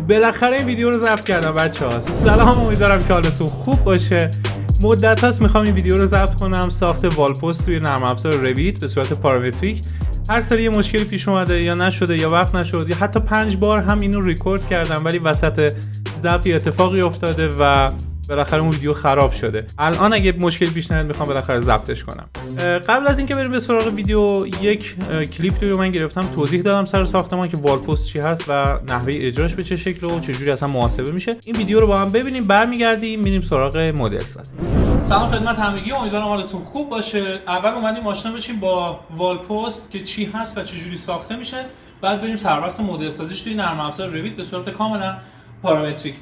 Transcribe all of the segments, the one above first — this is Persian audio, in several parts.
بالاخره این ویدیو رو ضبط کردم بچه‌ها. سلام، امیدوارم که حالتون خوب باشه. مدت هاست میخوام این ویدیو رو ضبط کنم، ساخت والپست توی نرم افزار رویت به صورت پارامتریک. هر سری یه مشکلی پیش اومده، یا نشده یا وقت نشد، یا حتی 5 بار هم اینو ریکورد کردم ولی وسط ضبط اتفاقی افتاده و بالاخره اون ویدیو خراب شده. الان اگه مشکلی پیش نیاد میخوام بالاخره ضبطش کنم. قبل از اینکه بریم به سراغ ویدیو، یک کلیپ رو من گرفتم توضیح دادم سر ساختمان که والپست چی هست و نحوه اجراش به چه شکل و چجوری اصلا محاسبه میشه. این ویدیو رو با هم ببینیم، برمیگردیم میریم سراغ مدل ساز. سلام خدمت همگی، امیدوارم حالتون خوب باشه. اول اومدیم آشنا بشیم با والپست که چی هست و چجوری ساخته میشه، بعد بریم سر وقت مدل سازیش توی نرم افزار رویت به صورت کاملا پارامتریک.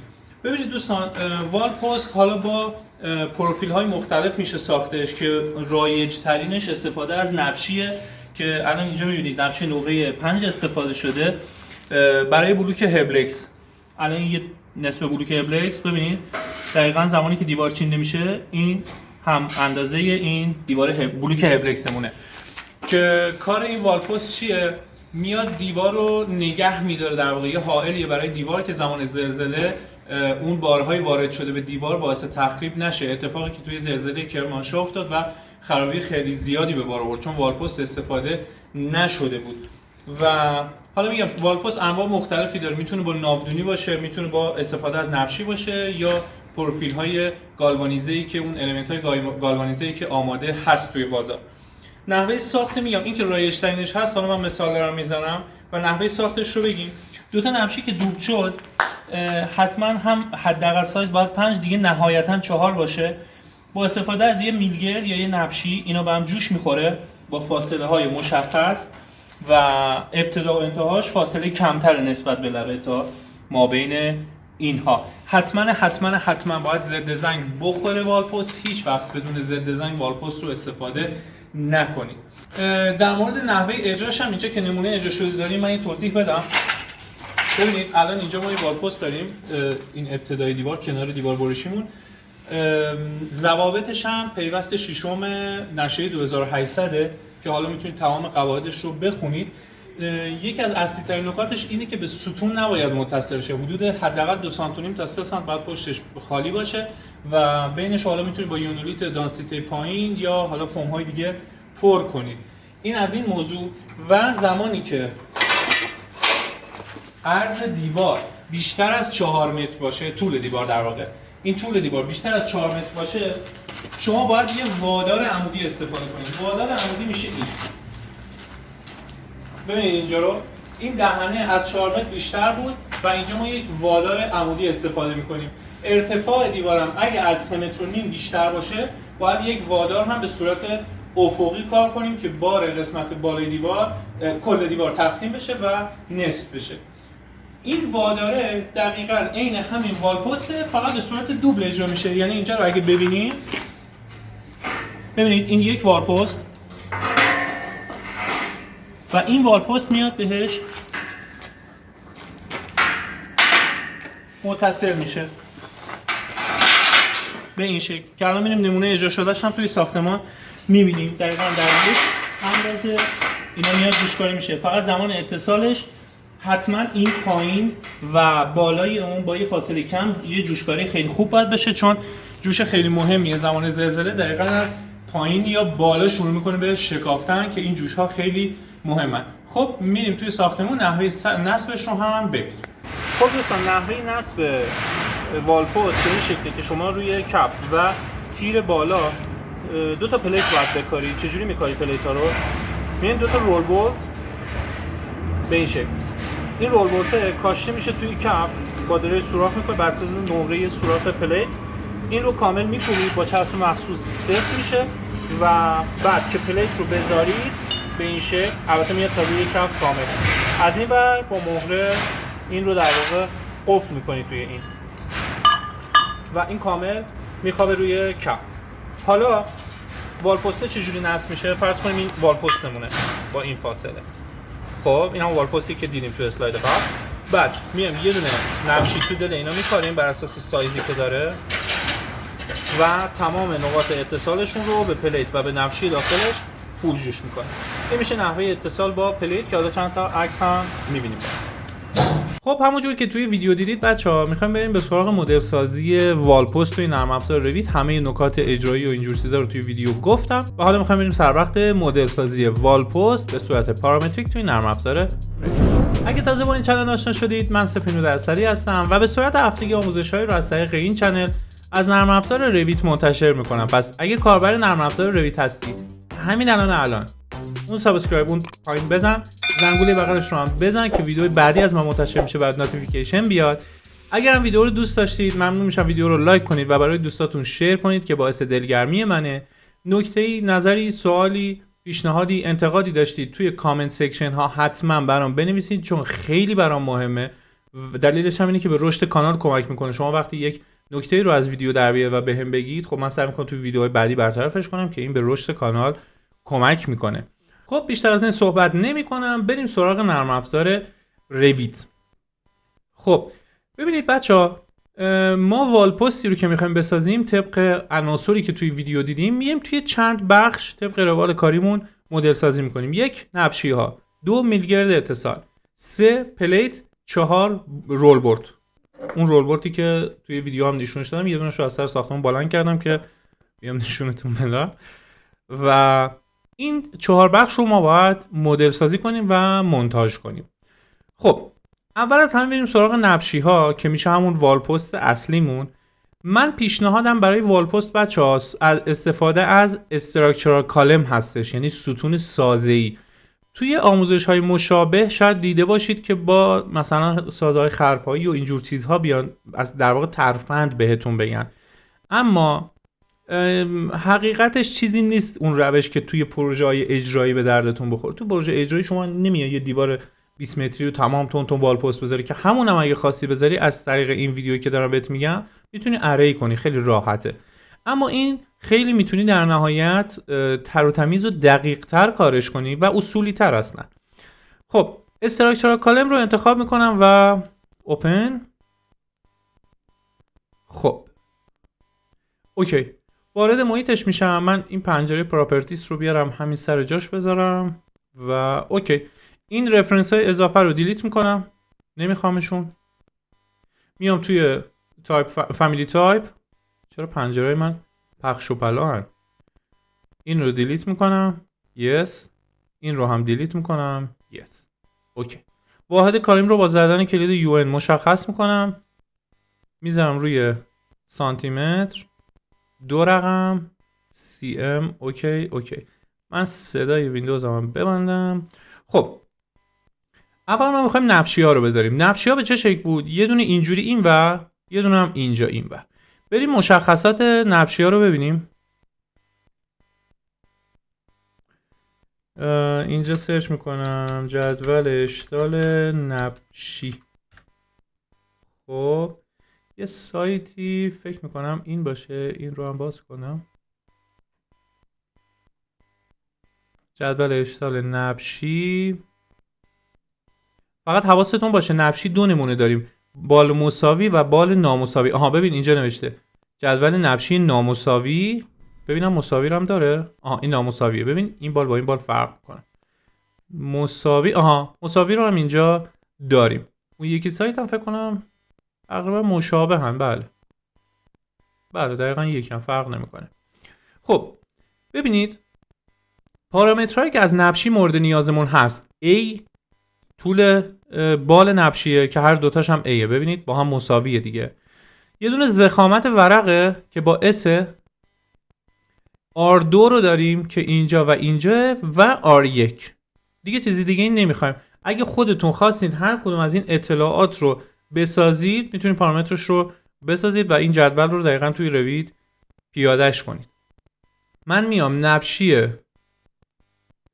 ببینید دوستان، والپست حالا با پروفیل های مختلف میشه ساختش که رایج ترینش استفاده از نبشیه که الان اینجا میبینید نبش نقره 5 استفاده شده برای بلوک هبلکس. الان یه نصف بلوک هبلکس ببینید دقیقاً زمانی که دیوار چینده میشه این هم اندازه این دیوار بلوک هبلکسمونه. که کار این والپست چیه؟ میاد دیوار رو نگه میداره، در واقع یه حائلیه برای دیوار که زمان زلزله اون بارهای وارد شده به دیوار باعث تخریب نشه. اتفاقی که توی زلزله کرمانشاه افتاد و خرابی خیلی زیادی به بار آورد چون والپست استفاده نشده بود. و حالا میگم والپست انواع مختلفی داره، میتونه با ناودونی باشه، میتونه با استفاده از نبشی باشه، یا پروفیل های گالوانیزه‌ای که اون المنت های گالوانیزه‌ای که آماده هست توی بازار. نحوه ساخت میگم این که رایج ترینش هست، حالا من مثال دارم میزنم و نحوه ساختش رو بگیم. دو تا نبشی که دوب شد حتما هم حداقل سایز باید 5 دیگه نهایتا 4 باشه. با استفاده از یه میلگر یا یه نبشی اینا به هم جوش میخوره با فاصله های مشخص و ابتدا و انتهاش فاصله کمتر نسبت به لبه تا ما بین اینها. حتما باید ضد زنگ بخوره والپست. هیچ وقت بدون ضد زنگ والپست رو استفاده نکنید. در مورد نحوه اجراش هم اینجا که نمونه اجرا شده داریم من این توضیح بدم. ببینید الان اینجا ما یه والپست داریم، این ابتدای دیوار کنار دیوار برشیمون، ضوابطش هم پیوست ششم نشریه 2800 که حالا میتونید تمام قواعدش رو بخونید. یکی از اصلی ترین نکاتش اینه که به ستون نباید متصل شه، حدود حداقل 2 سانتی تا 3 سانت باید پشتش خالی باشه و بینش حالا میتونید با یونولیت دانسیته پایین یا حالا فوم های دیگه پر کنید. این از این موضوع. و زمانی که عرض دیوار بیشتر از 4 متر باشه، طول دیوار در واقع، این طول دیوار بیشتر از 4 متر باشه، شما باید یه وادار عمودی استفاده کنید. وادار عمودی میشه این. ببینید اینجا رو، این دهنه از 4 متر بیشتر بود و اینجا ما یک وادار عمودی استفاده میکنیم. ارتفاع دیوارم اگه از 3 متر و نیم بیشتر باشه باید یک وادار هم به صورت افقی کار کنیم که بار قسمت بالای دیوار کل دیوار تقسیم بشه و نصف بشه. این واداره دقیقاً عین همین والپسته، فقط به صورت دوبل اجرا میشه. یعنی اینجا رو اگه ببینید این یک والپست و این والپست میاد بهش متصل میشه به این شکل که الان میریم نمونه اجرا شدهش هم توی ساختمان میبینیم. دقیقاً در اندازه اینا میاد جوشکاری میشه. فقط زمان اتصالش حتما این پایین و بالای اون با یه فاصله کم یه جوشکاری خیلی خوب باید بشه، چون جوش خیلی مهمیه. زمان زلزله دقیقاً از پایین یا بالا شروع میکنه به شکافتن که این جوش ها خیلی مهمن. خب میریم توی ساختمون نحوه نصبش رو هم ببینیم. خب دوستان، نحوه نصب والپست به این شکلی که شما روی کف و تیر بالا 2 تا پلیت باید بکارید. چجوری میکاری پلیت ها رو؟ میان 2 تا رول بولز به این شکل. این رول بولت کاشته میشه توی کف با دره سوراخ میکنه بر اساس نمره سوراخ پلیت. این رو کامل میکنید با چسب مخصوص سفت میشه و بعد که پلیت رو بذارید به این شکل، البته میاد تا روی کف کامل. از این ور با مهره این رو در واقع قفل میکنید توی این و این کامل میخوابه روی کف. حالا والپست چجوری نصب میشه؟ فرض کنیم این والپستمونه با این فاصله. خب این هم والپستی که دیدیم تو اسلاید قبل. بعد میام یه دونه نبشی تو دل اینا میکاریم بر اساس سایزی که داره و تمام نقاط اتصالشون رو به پلیت و به نبشی داخلش فول جوش میکنیم. این میشه نحوه اتصال با پلیت که حالا چند تا عکس هم میبینیم. خب همونجور که توی ویدیو دیدید بچه‌ها، می‌خوایم بریم به سراغ مدل سازی والپست توی نرم افزار رویت. همه نکات اجرایی و اینجور چیزا رو توی ویدیو گفتم و حالا می‌خوایم بریم سر وقت مدل سازی والپست به صورت پارامتریک توی نرم افزار رویت. اگه تازه با این چنل آشنا شدید، من سپهر درسری هستم و به صورت هفتگی آموزش‌های رو از طریق این چنل از نرم افزار رویت منتشر می‌کنم. پس اگه کاربر نرم افزار رویت هستید، همین الان اون سابسکرایب اون پایین بزن، زنگوله بغلش رو هم بزن که ویدیو بعدی از من منتشر میشه بعد نوتیفیکیشن بیاد. اگر هم ویدیو رو دوست داشتید، ممنون میشم ویدیو رو لایک کنید و برای دوستاتون شیر کنید که باعث دلگرمی منه. نکته‌ای، نظری، سوالی، پیشنهادی، انتقادی داشتید توی کامنت سکشن ها حتما برام بنویسید، چون خیلی برام مهمه. دلیلش هم اینه که به رشد کانال کمک میکنه. شما وقتی یک نکته رو از ویدیو در بیارید و بهم بگید، خب من سعی میکنم توی ویدیوهای بعدی برطرفش کنم که این به رشد کانال کمک میکنه. خب بیشتر از این صحبت نمی کنم، بریم سراغ نرم افزار رویت. خب ببینید بچه‌ها، ما والپستی رو که میخوایم بسازیم طبق عناصری که توی ویدیو دیدیم میایم توی چند بخش طبق روال کاریمون مدل سازی میکنیم. 1 نبشی ها، 2 میلگرد اتصال، 3 پلیت، 4 رول بورد. اون رول بوردی که توی ویدیو هم نشونش دادم، یه دونه‌شو از سر ساختمون بلند کردم که بیام نشونتون بدم. و این 4 بخش رو ما باید مدل سازی کنیم و مونتاژ کنیم. خب اول از همه بریم سراغ نبشی ها که میشه همون والپست اصلیمون. من پیشنهادم برای والپست بچه‌ها استفاده از استراکچرال کالم هستش، یعنی ستون سازه‌ای. توی آموزش های مشابه شاید دیده باشید که با مثلا سازهای خرپایی و اینجور چیزها بیان از در واقع ترفند بهتون بگن، اما حقیقتش چیزی نیست اون روش که توی پروژه های اجرایی به دردتون بخوره. تو پروژه اجرایی شما نمیاد یه دیوار 20 متری رو تمام تون والپست بذاری که همونم اگه خواستی بذاری از طریق این ویدیویی که دارم بهت میگم میتونی اری کنی، خیلی راحته. اما این خیلی میتونی در نهایت تر و تمیز و دقیق تر کارش کنی و اصولی تر اصلا. خب استراکچرال کالم رو انتخاب میکنم و اوپن. خب اوکی، وارد محیطش میشم. من این پنجره پراپرتیز رو بیارم همین سر جاش بذارم و اوکی. این رفرنس های اضافه رو دیلیت میکنم، نمیخوامشون. میام توی تایپ فامیلی تایپ. چرا پنجره من پخش و پلا؟ این رو دیلیت میکنم، یس. این رو هم دیلیت میکنم، یس. اوکی. واحد کاریم رو با زدن کلید یو مشخص میکنم، میذارم روی سانتی متر، 2 رقم cm. اوکی. من صدای ویندوز هم ببندم. خب اول ما میخوایم نبشی ها رو بذاریم. نبشی ها به چه شکل بود؟ یه دونه اینجوری اینور، یه دونه هم اینجا اینور. بریم مشخصات نبشی ها رو ببینیم. اینجا سرچ میکنم جدول اشتغال نبشی. خب یه سایتی فکر میکنم این باشه، این رو هم باز کنم. جدول اشتغال نبشی. فقط حواستون باشه نبشی 2 نمونه داریم، بال مساوی و بال نامساوی. آها ببین اینجا نوشته جدول نبشی نامساوی. ببینم مساوی رو هم داره. آها این نامساویه. ببین این بال با این بال فرق میکنه. مساوی، آها مساوی رو هم اینجا داریم. اون یکی سایت هم فکر کنم تقریبا مشابه هم. بله دقیقا یکم فرق نمیکنه. خب ببینید پارامترهایی که از نبشی مورد نیازمون هست. A طول بال نبشیه که هر دوتاش هم Aه. ببینید با هم مساویه دیگه. یه دونه ضخامت ورقه که با S. R2 رو داریم که اینجا و اینجا و R1. دیگه چیزی دیگه این نمیخوایم. اگه خودتون خواستید هر کدوم از این اطلاعات رو بسازید میتونید پارامترش رو بسازید و این جدول رو دقیقاً توی رویت پیادهش کنید. من میام نبشی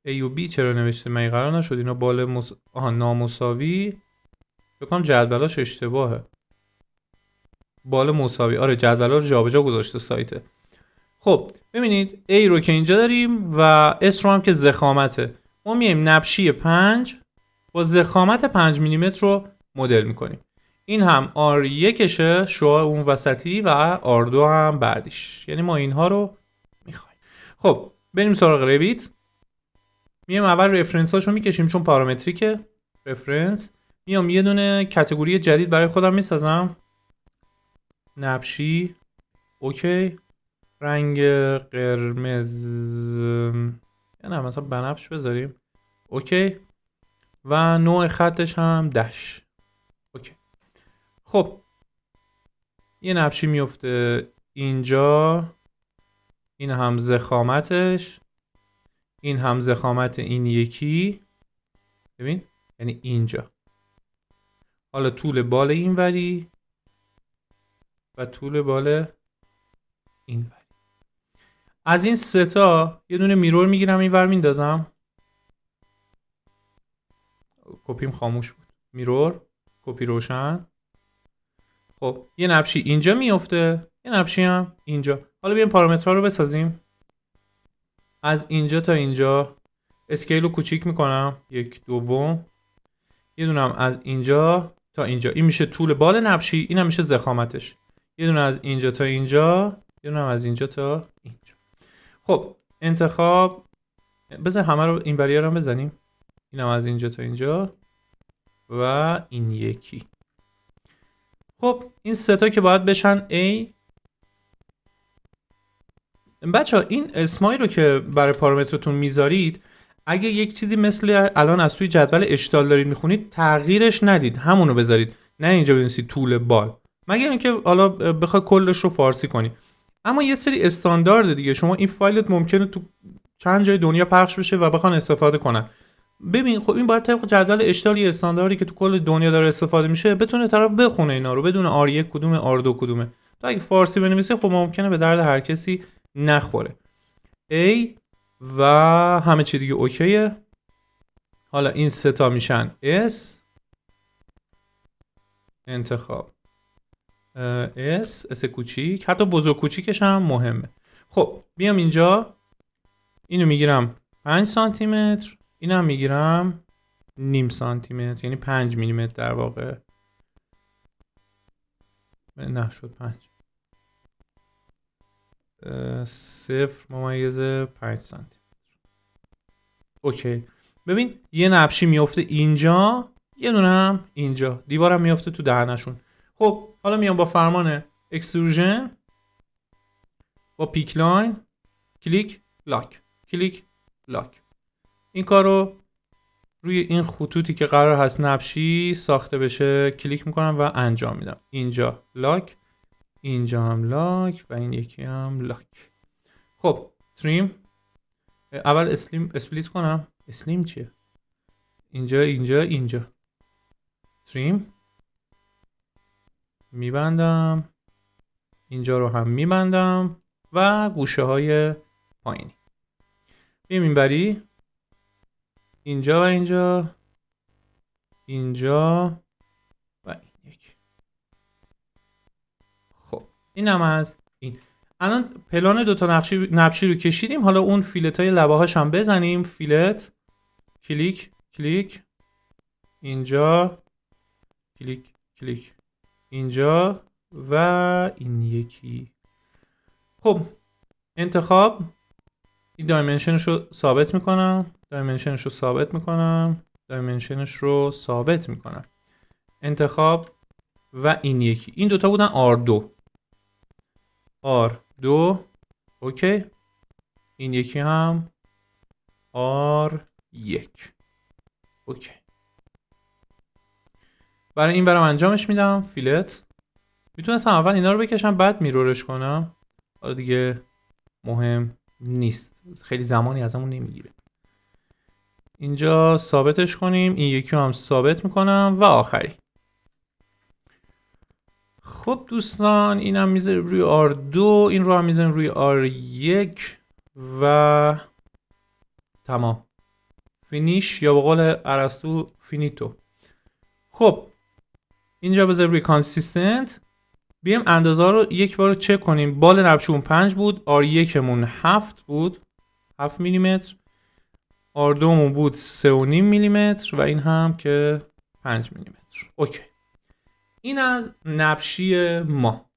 A و B چرا نوشته؟ من قرار نشد اینا بال نامساوی. بکنم جدولاش اشتباهه. بال مساوی. آره جدولا رو جابجا گذاشته سایته. خب ببینید A رو که اینجا داریم و S رو هم که ضخامته. ما میایم نبشی 5 با ضخامت 5 میلیمتر رو مدل میکنیم. این هم R1شه شعاع اون وسطی و R2 هم بعدیش. یعنی ما اینها رو میخوایم. خب بریم سراغ رویت. میایم اول رفرنس هاشو میکشیم چون پارامتریکه. رفرنس میام یه دونه کاتگوری جدید برای خودم میسازم. نبشی. اوکی. رنگ قرمز، یا نه مثلا بنفش بذاریم. اوکی. و نوع خطش هم دش. اوکی. خب یه نبشی میفته اینجا، این هم ضخامتش، این هم ضخامت این یکی، ببین یعنی اینجا. حالا طول بال این وری و طول بال این وری. از این سه تا یه دونه میرور میگیرم این ور میندازم. کپیم خاموش بود. میرور، کپی روشن. خب یه نبشی اینجا میفته، یه نبشی هم اینجا. حالا بیایم پارامترها رو بسازیم. از اینجا تا اینجا اسکیل رو کوچیک میکنم، 1/2. یه دونه هم از اینجا تا اینجا، این میشه طول بال نبشی، این هم میشه ضخامتش. یه دونه از اینجا تا اینجا، یه دونه هم از اینجا تا اینجا. خب انتخاب، بذار همه رو این بریا رو بزنیم. این هم از اینجا تا اینجا و این یکی. خب این سه تا که باید بشن A. بچه‌ها این اسمایی رو که برای پارامترتون میذارید، اگه یک چیزی مثل الان از توی جدول اشتال دارید میخونید، تغییرش ندید، همونو بذارید، نه اینجا بنویسید طول بال، مگر اینکه حالا بخوای کلش رو فارسی کنی. اما یه سری استاندارد دیگه، شما این فایلت ممکنه تو چند جای دنیا پخش بشه و بخوان استفاده کنن. ببین خب این باید طبق جدول اشتال استانداردی که تو کل دنیا داره استفاده میشه بتونه طرف بخونه اینا رو، بدون R1 کدومه R2 کدومه. تو اگه فارسی بنویسی خب ممکنه به درد هر کسی نخوره. A و همه چی دیگه اوکیه. حالا این سه تا میشن S. انتخاب S کوچیک، حتی بزرگ کوچیکش هم مهمه. خب بیام اینجا اینو میگیرم 5 سانتی متر، اینم میگیرم نیم سانتی متر، یعنی 5 میلیمتر در واقع. نه شد 5. 0.5 سانتی متر. اوکی. ببین یه نبشی میفته اینجا، یه دونه هم اینجا، دیوارم میفته تو دهنشون. خب حالا میام با فرمان اکستروژن با پیک لاین کلیک لاک، کلیک لاک. این کارو روی این خطوطی که قرار هست نبشی ساخته بشه کلیک میکنم و انجام میدم. اینجا لاک، اینجا هم لاک و این یکی هم لاک. خب تریم، اول اسپلیت کنم. اسلیم چیه؟ اینجا اینجا اینجا. تریم میبندم، اینجا رو هم میبندم و گوشه های پایینی. بیم این بری، اینجا و اینجا، اینجا و این یکی. خب این هم از این. الان پلان دوتا نبشی رو کشیدیم. حالا اون فیلت های لبه هاش هم بزنیم. فیلت، کلیک کلیک، اینجا کلیک کلیک، اینجا و این یکی. خب انتخاب، این دایمنشنش رو ثابت میکنم، دایمنشنش رو ثابت میکنم، دایمنشنش رو ثابت میکنم. انتخاب و این یکی. این دوتا بودن R2. R2 اوکی. این یکی هم R1 اوکی. برای این برام انجامش میدم. فیلت. میتونستم اول اینا رو بکشم بعد میرورش کنم، حالا دیگه مهم نیست، خیلی زمانی ازمون نمیگیره. اینجا ثابتش کنیم، این یکی هم ثابت میکنم و آخری. خب دوستان اینم میذاریم روی R2، این رو هم میذاریم روی R1 و تمام. فینیش، یا به قول ارسطو فینیتو. خب اینجا بذاریم روی کانسیستنت. بیایم اندازه رو یک بار چک کنیم. بال نبشون 5 بود، R1 مون 7 بود، 7 میلیمتر. R2 مون بود 3.5 میلیمتر و این هم که 5 میلیمتر. اوکی. این از نبشی ما.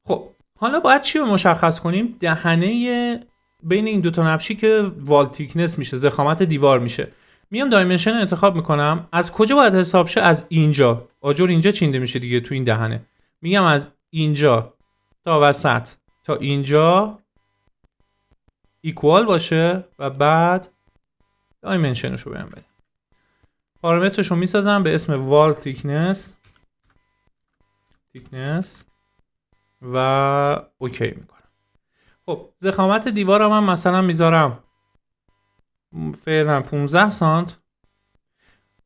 خب حالا باید چی رو مشخص کنیم؟ دهنه بین این دوتا نبشی که وال تیکنس میشه، ضخامت دیوار میشه. میام دایمنشن رو انتخاب میکنم. از کجا باید حساب شه؟ از اینجا. آجر اینجا چینده میشه دیگه تو این دهنه. میگم از اینجا تا وسط تا اینجا ایکوال باشه و بعد دایمنشنش رو بهم بده. پارامترش رو میسازم به اسم وال تیکنس و اوکی میکنم. خب ضخامت دیوار من مثلا میذارم فعلا 15 سانت.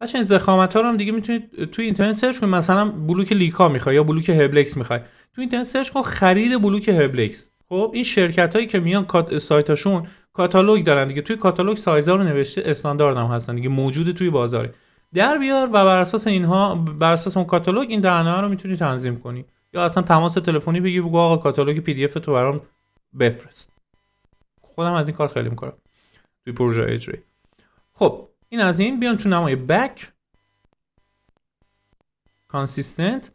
بچه این ضخامت ها رو هم دیگه میتونید توی اینترنت سرچ کنید. مثلا بلوک لیکا میخوای یا بلوک هبلکس میخوای، توی اینترنت سرچ کن خرید بلوک هبلکس. خب این شرکت هایی که میان سایتاشون کاتالوگ دارن دیگه، توی کاتالوگ سایزا رو نوشته، استاندارد هم هستن دیگه، موجوده توی بازار. در بیار و بر اساس اینها، بر اساس اون کاتالوگ این دهنه رو میتونی تنظیم کنی، یا اصلا تماس تلفنی بگی بگو آقا کاتالوگ پی دی اف تو برام بفرست. خودم از این کار خیلی میکنم توی پروژه اجرایی. خب این از این. بیان تو نمای بک کانسیستنت،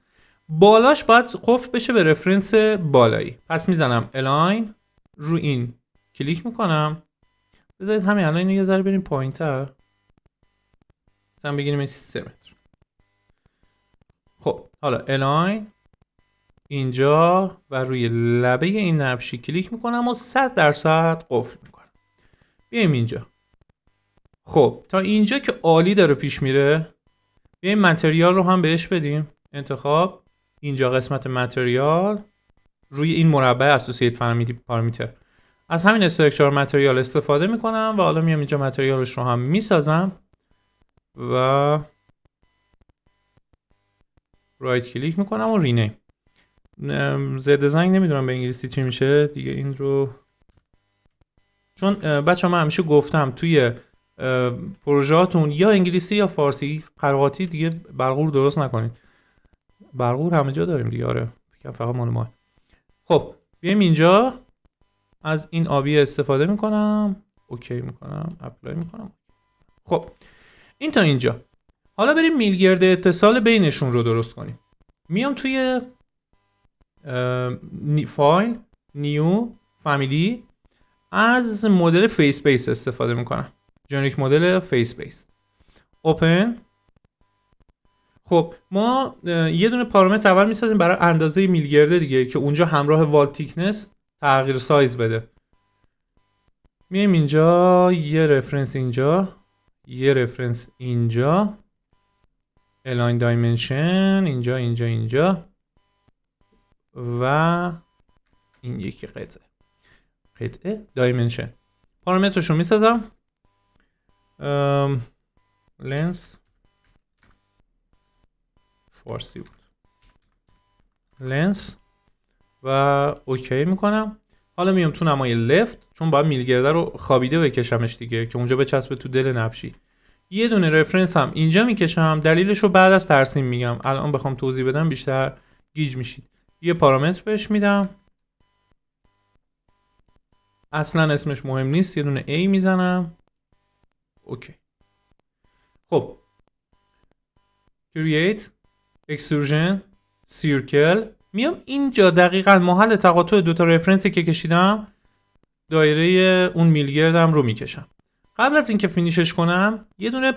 بالاش باید قفل بشه به رفرنس بالایی. پس میزنم الاین، رو این کلیک میکنم. بذارید همین الان اینو یه ذره بریم پایینتر، مثلا بگیریم 3 متر. خب حالا الاین اینجا و روی لبه این نبشی کلیک میکنم و 100% قفل میکنم. بیایم اینجا. خب تا اینجا که عالی داره پیش میره. بیایم متریال رو هم بهش بدیم انتخاب. اینجا قسمت متریال روی این مربع اسوسییت پارامتر، از همین استراکچر متریال استفاده میکنم و حالا میام اینجا متریالش رو هم میسازم و رایت کلیک میکنم و رینیم. زد دیزاین نمیدونم به انگلیسی چی میشه دیگه. این رو چون بچه من همیشه گفتم توی پروژهاتون یا انگلیسی یا فارسی، قراقاتی دیگه برقور درست نکنید. برقور همه جا داریم دیگه. آره فقط مال ما. خب بیایم اینجا از این آبی استفاده میکنم، اوکی میکنم، اپلای میکنم. خب این تا اینجا. حالا بریم میلگرد اتصال بینشون رو درست کنیم. میام توی فایل نیو فامیلی، از مدل فیس بیس استفاده میکنم. جنریک مدل فیس بیس اوپن. خب ما یه دونه پارامتر اول میسازیم برای اندازه میلگرده دیگه که اونجا همراه وال تیکنس تغییر سایز بده. میایم اینجا یه رفرنس اینجا، یه رفرنس اینجا، الاین دایمنشن اینجا و این یکی قطعه دایمنشن. پارامترشو میسازم لنس فارسی بود لنس و اوکی میکنم. حالا میام تو نمای لفت، چون باید میلگرده رو خوابیده بکشمش دیگه که اونجا بچسبه تو دل نبشی. یه دونه رفرنس هم اینجا میکشم. دلیلش رو بعد از ترسیم میگم، الان بخوام توضیح بدم بیشتر گیج میشید. یه پارامتر بهش میدم، اصلا اسمش مهم نیست، یه دونه A میزنم اوکی. خب create extrusion circle، میام اینجا دقیقاً محل تقاطع دوتا رفرنسی که کشیدم دایره اون میلگردم رو میکشم. قبل از اینکه فینیشش کنم یه دونه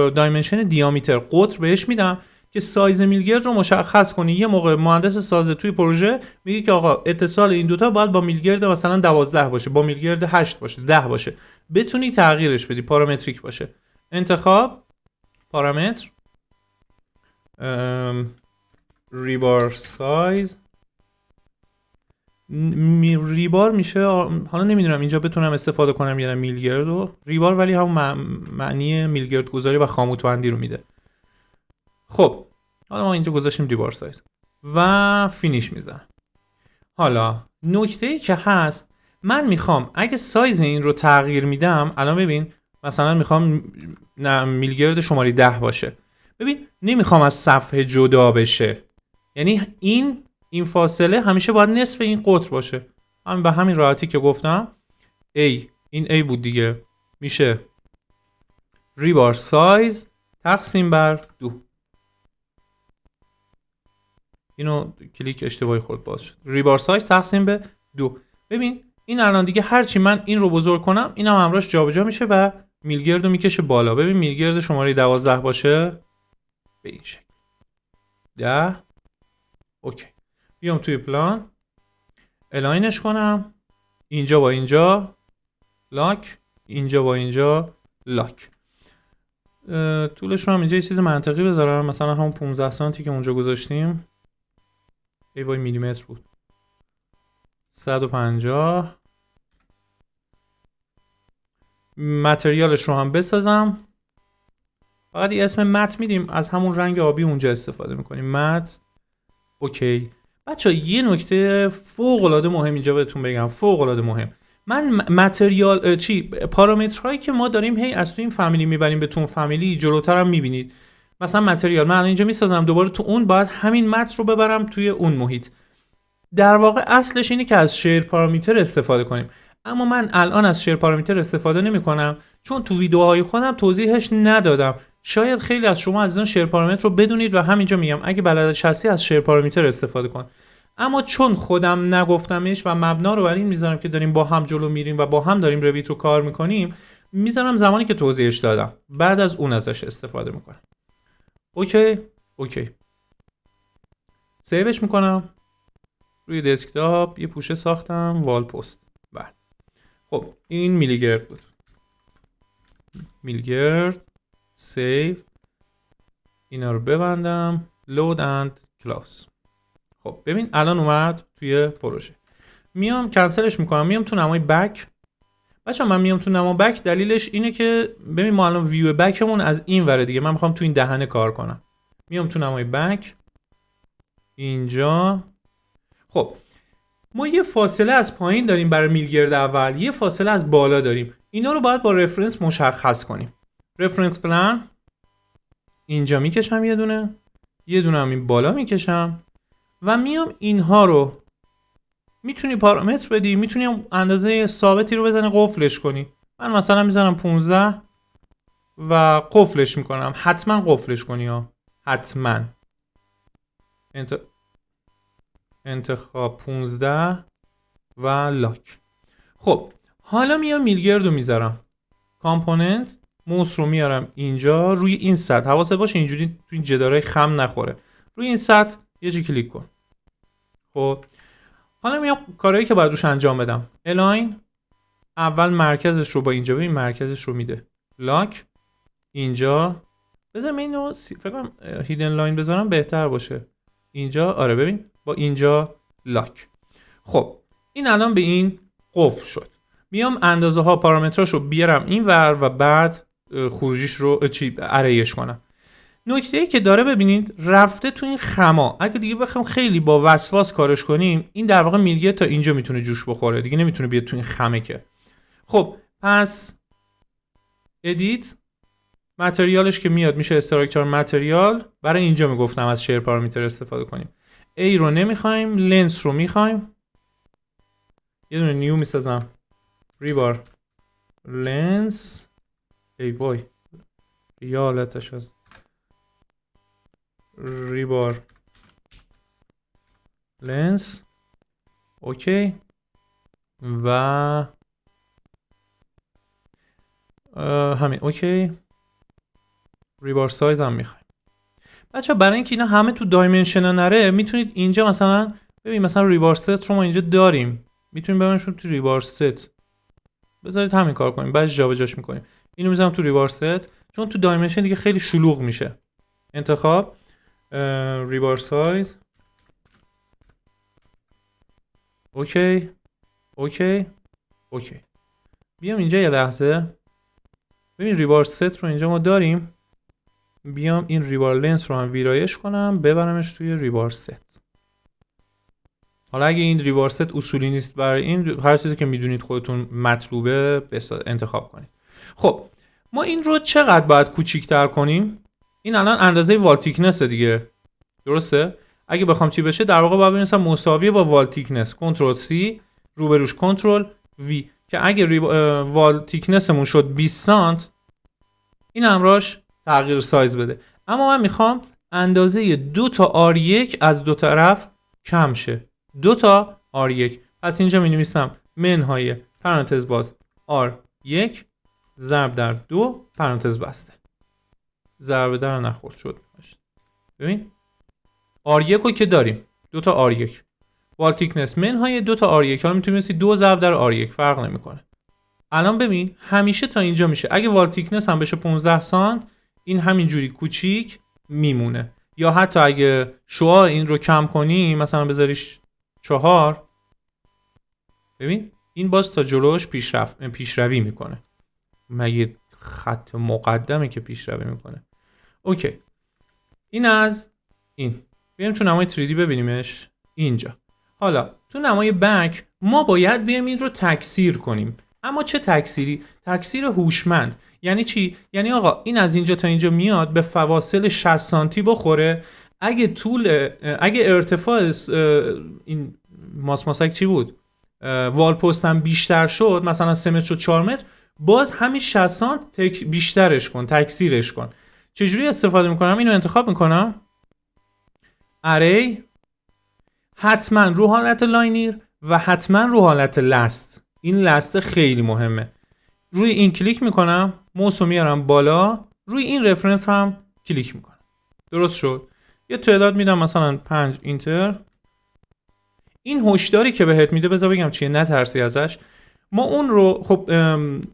دایمنشن دیامیتر قطر بهش میدم که سایز میلگرد رو مشخص کنی. یه موقع مهندس ساز توی پروژه میگه که آقا اتصال این دوتا باید با میلگرد مثلا 12 باشه، با میلگرد 8 باشه، 10 باشه، بتونی تغییرش بدی، پارامتریک باشه. انتخاب پارامتر ریبار سایز، ریبار میشه، حالا نمیدونم اینجا بتونم استفاده کنم یا نه میلگرد و ریبار، ولی هم معنی میلگرد گذاری و خاموت بندی رو میده. خب حالا ما اینجا گذاشتیم ریبار سایز و فینیش میزنم. حالا نکته‌ای که هست، من میخوام اگه سایز این رو تغییر میدم، الان ببین مثلا میخوام میلگرد شماره 10 باشه، ببین نمیخوام از صفحه جدا بشه، یعنی این فاصله همیشه باید نصف این قطر باشه. همین به همین راحتی که گفتم A، این A بود دیگه، میشه ریبار سایز تقسیم بر 2. اینو کلیک اشتباهی خورد باز شد. ریبار سایز تقسیم به 2. ببین این الان دیگه هرچی من این رو بزرگ کنم اینم همراهش جابجا میشه و میلگرد رو میکشه بالا. ببین میلگرد شماره 12 باشه به این شکل 10. اوکی. بیام توی پلان الاینش کنم، اینجا با اینجا لاک، اینجا با اینجا لاک. طولش رو هم اینجا یه چیز منطقی بذارم، مثلا همون 15 سانتی که اونجا گذاشتیم ای وای میلیمتر بود، 150. متریالش رو هم بسازم، فقط یه اسم مت میدیم، از همون رنگ آبی اونجا استفاده میکنیم، مت. اوکی بچه یه نکته فوق العاده مهم اینجا بهتون بگم، فوق العاده مهم. من متریال پارامترهایی که ما داریم هی از تو این فامیلی میبریم به تو فامیلی، جلوتر هم میبینید. مثلا متریال من الان اینجا میسازم، دوباره تو اون باید همین مت رو ببرم توی اون محیط. در واقع اصلش اینه که از شیر پارامتر استفاده کنیم، اما من الان از شیر پارامتر استفاده نمی کنم چون تو ویدیوهای خودم توضیحش ندادم. شاید خیلی از شما عزیزان شیر پارامتر رو بدونید و همینجا میگم اگه بلدش هستی از شیر پارامتر استفاده کن. اما چون خودم نگفتمش و مبنا رو بر این میذارم که داریم با هم جلو میریم و با هم داریم رویت رو کار میکنیم، میذارم زمانی که توضیحش دادم، بعد از اون ازش استفاده میکنم. اوکی سیوش میکنم روی دسکتاپ، یه پوشه ساختم وال پست. بله خب این میلیگرد بود، میلیگرد سیو، اینا رو ببندم، لود اند کلاس. خب ببین الان اومد توی پروژه، میام کنسلش میکنم، میام تو نمای بک. بچه‌ها من میام تو نمای بک، دلیلش اینه که ببین ما الان ویو بکمون از این وره دیگه، من میخوام تو این دهنه کار کنم. میام تو نمای بک اینجا. خب ما یه فاصله از پایین داریم برای میلگرد اول، یه فاصله از بالا داریم، اینا رو باید با رفرنس مشخص کنیم. رفرنس پلان اینجا میکشم یه دونه هم این بالا میکشم و میام اینها رو، میتونی پارامتر بدی، میتونی اندازه ثابتی رو بزنی قفلش کنی. من مثلا میزنم 15 و قفلش میکنم، حتما قفلش کنی ها، حتما. انتخاب 15 و لاک. خب حالا میام میلگرد رو میذارم، کامپوننت موس رو میارم اینجا روی این سطح، حواست باشه اینجوری تو این جدارای خم نخوره، روی این سطح یه جا کلیک کن. خب حالا میام کارهایی که باید روش انجام بدم، الاین اول مرکزش رو با اینجا، ببین مرکزش رو میده، لاک اینجا، بذارم اینو فکر کنم هیدن لاین بذارم بهتر باشه اینجا، آره ببین با اینجا لاک. خب این الان به این قفل شد. میام اندازه ها پارامتراش رو بیارم این ور و بعد خروجیش رو اریش کنم. نکته ای که داره ببینید رفته تو این خما، اگه دیگه بخوام خیلی با وسواس کارش کنیم این در واقع میلگرد تا اینجا میتونه جوش بخوره دیگه، نمیتونه بیاد تو این خمه که. خب پس ادیت متریالش که میاد میشه استراکچر متریال، برای اینجا میگفتم از شیر پارامتر استفاده کنیم. ای رو نمیخوایم، لنس رو میخوایم، یه دونه نیو میسازم، ریبار لنس، ای وای ریالتش از ریبار لنس. اوکی و همین اوکی. ریبار سایز هم میخوایم. بچه برای اینکه اینا همه تو دایمنشن ها نره، میتونید اینجا مثلا ببین مثلا ریبار ست رو ما اینجا داریم، میتونیم ببینشون تو ریبار ست، بذارید همین کار کنیم، بعد جابجاش میکنیم. اینو میذارم تو ریبار ست چون تو دایمنشن دیگه خیلی شلوغ میشه. انتخاب ریبار سایز، اوکی اوکی اوکی. بیام اینجا یه لحظه، ببین ریبار ست رو اینجا ما داریم، بیام این ریبار لنس رو هم ویرایش کنم ببرمش توی ریبار ست. حالا اگه این ریبار ست اصولی نیست برای این، هر چیزی که میدونید خودتون مطلوبه انتخاب کنید. خب ما این رو چقدر باید کوچیک‌تر کنیم؟ این الان اندازه وال تیکنس دیگه، درسته؟ اگه بخوام چی بشه در واقع باید بنویسم مساویه با وال تیکنس، کنترل سی روبروش کنترل وی، که اگه وال تیکنسمون شد 20 سانت این همراهش تغییر سایز بده. اما من میخوام اندازه 2 تا R1 از دو طرف کم شه، 2 تا R1. پس اینجا می نویسم منهای پرانتز باز R1 ضرب در 2 پرانتز بسته. ضرب در نخورد شد. ببین R1 رو که داریم، 2 تا R1 وال تیکنس منهای 2 تا R1. حالا میتونیم بگیم 2 ضرب در R1 فرق نمیکنه. الان ببین همیشه تا اینجا میشه. اگه وال تیکنس هم بشه 15 سانت این همینجوری کوچیک میمونه. یا حتی اگه شعاع این رو کم کنی مثلا بذاریش 4، ببین این باز تا جلوش پیشروی میکنه. مگه خط مقدمه که پیشروی میکنه؟ اوکی. این از این. بیایم تو نمای 3D ببینیمش اینجا. حالا تو نمای بک ما باید بیایم این رو تکثیر کنیم. اما چه تکثیری؟ تکثیر هوشمند. یعنی چی؟ یعنی آقا این از اینجا تا اینجا میاد به فواصل 60 سانتی بخوره. اگه ارتفاع این ماسک چی بود؟ وال پست هم بیشتر شد، مثلا 3 متر شد 4 متر، باز همین 60 سانت بیشترش کن، تکثیرش کن. چجوری استفاده میکنم؟ اینو انتخاب میکنم اری، حتما رو حالت لاینیر و حتما رو حالت لست. این لست خیلی مهمه. روی این کلیک میکنم، موس رو میارم بالا، روی این رفرنس هم کلیک میکنم. درست شد. یه تعداد میدم مثلا 5 اینتر. این هشداری که بهت میده بذار بگم چیه، نترسی ازش. ما اون رو خب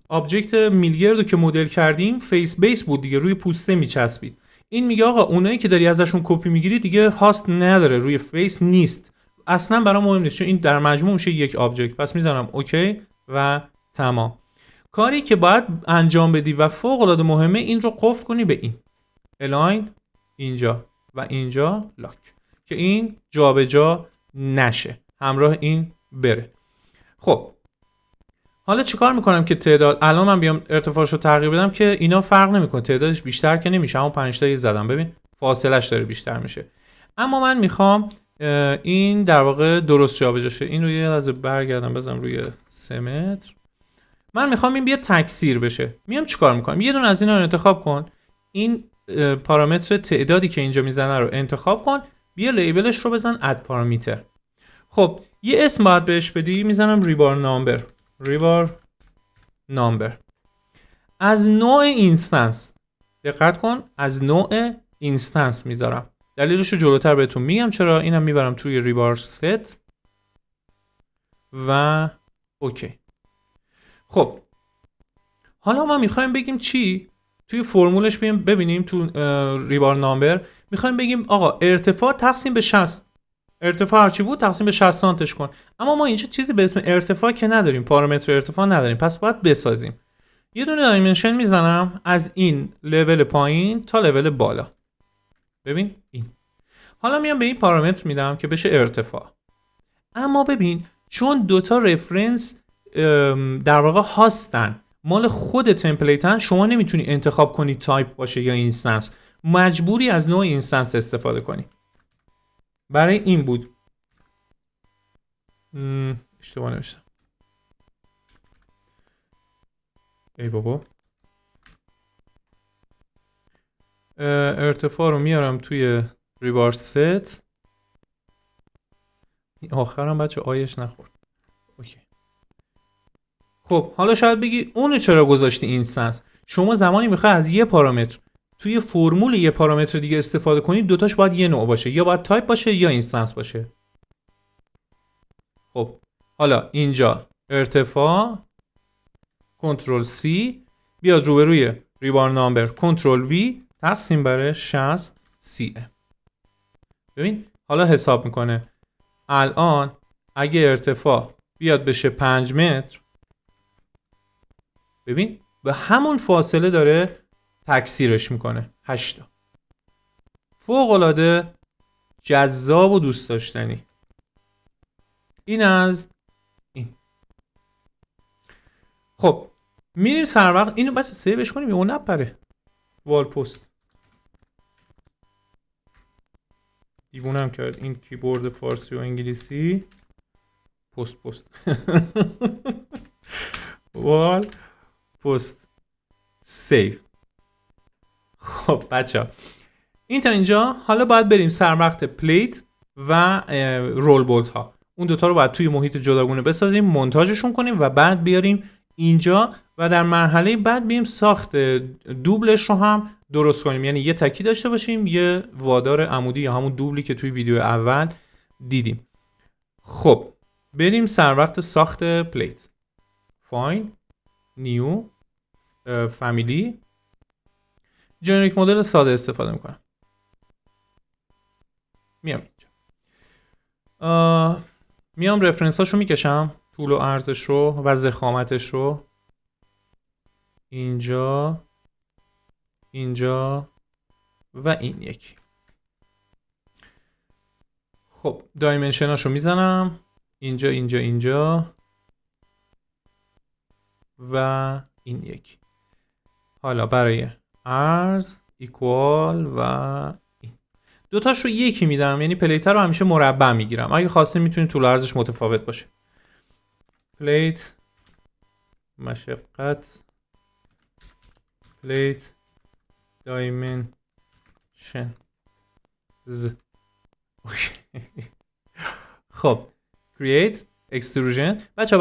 آبجکت میلگرد رو که مدل کردیم فیس بیس بود دیگه، روی پوسته میچسبید. این میگه آقا اونایی که داری ازشون کپی میگیری دیگه هاست نداره، روی فیس نیست. اصلا برام مهم نیست چون این در مجموع میشه یک آبجکت. پس میذارم اوکی و تمام. کاری که باید انجام بدی و فوق العاده مهمه این رو قفل کنی به این الاین اینجا و اینجا لاک که این جابجا نشه، همراه این بره. خب حالا چیکار میکنم که تعداد الان من بیام ارتفاعش رو تغییر بدم که اینا فرق نمیکنه، تعدادش بیشتر که نمیشه، اما 5 تایی زدم ببین فاصلش داره بیشتر میشه. اما من میخوام این در واقع درست جابجا شه. این رو یه لحظه برگردم بزنم روی 3 متر. من میخوام این بیا تکثیر بشه. میام چیکار میکنم؟ یه دونه از اینا رو انتخاب کن. این پارامتر تعدادی که اینجا میزنه رو انتخاب کن. بیا لیبلش رو بزن اد پارامتر. خب یه اسم باید بهش بدی. میزنم ریبار نامبر. از نوع اینستنس دقت کن، از نوع اینستنس میذارم. دلیلش رو جلوتر بهتون میگم چرا. اینم میبرم توی ریبار ست و اوکی. خب حالا ما میخوایم بگیم چی؟ توی فرمولش ببینیم تو ریبار نامبر میخوایم بگیم آقا ارتفاع تقسیم به 60. ارتفاع هرچی بود تقسیم به 60 سانتش کن. اما ما اینجا چیزی به اسم ارتفاع که نداریم، پارامتر ارتفاع نداریم، پس باید بسازیم. یه دونه دایمنشن میزنم از این لول پایین تا لول بالا. ببین این. حالا میام به این پارامتر میدم که بشه ارتفاع. اما ببین چون دوتا رفرنس در واقع هاستن، مال خود تمپلیتن، شما نمیتونی انتخاب کنی تایپ باشه یا اینستنس، مجبوری از نوع اینستنس استفاده کنی. برای این بود اشتباه نوشتم. ای بابا. ارتفاع رو میارم توی ریبار ست. آخرم بچه آیش نخورد. اوکی. خب حالا شاید بگی اونو چرا گذاشتی اینستنس؟ شما زمانی میخوای از یه پارامتر توی فرمول یه پارامتر دیگه استفاده کنید، دوتاش باید یه نوع باشه، یا باید تایپ باشه یا اینستنس باشه. خب حالا اینجا ارتفاع کنترل C بیاد روبروی ریبار نامبر کنترل V تقسیم بر 60 CM. ببین حالا حساب میکنه. الان اگه ارتفاع بیاد بشه 5 متر، ببین به همون فاصله داره تکثیرش میکنه. 8 فوق العاده جذاب و دوست داشتنی. این از این. خب میریم سر وقت اینو بچه سیوش کنیم اون نپره. وال پست دیوونم کرد این کیبورد فارسی و انگلیسی. پست وال پست سیو. خب بچه این تا اینجا. حالا باید بریم سر وقت پلیت و رول بولت ها. اون دوتا رو باید توی محیط جداگونه بسازیم، مونتاژشون کنیم و بعد بیاریم اینجا و در مرحله بعد بیم ساخت دوبلش رو هم درست کنیم، یعنی یه تکی داشته باشیم یه وادار عمودی یا همون دوبلی که توی ویدیو اول دیدیم. خب بریم سر وقت ساخت پلیت. فاین، نیو، فامیلی، جنریک مدل ساده استفاده میکنم. میام اینجا، میام رفرنس هاشو میکشم، طول و عرضش رو و ضخامتش رو، اینجا، اینجا و این یکی. خب دایمنشناشو میزنم، اینجا، اینجا، اینجا و این یکی. حالا برای عرض ایکوال و این دوتاش رو یکی میدم، یعنی پلیت رو همیشه مربع میگیرم. اگه خواستید میتونید طول و عرضش متفاوت باشه. پلیت مشقت پلیت دایمنشن خب create extrusion. بچه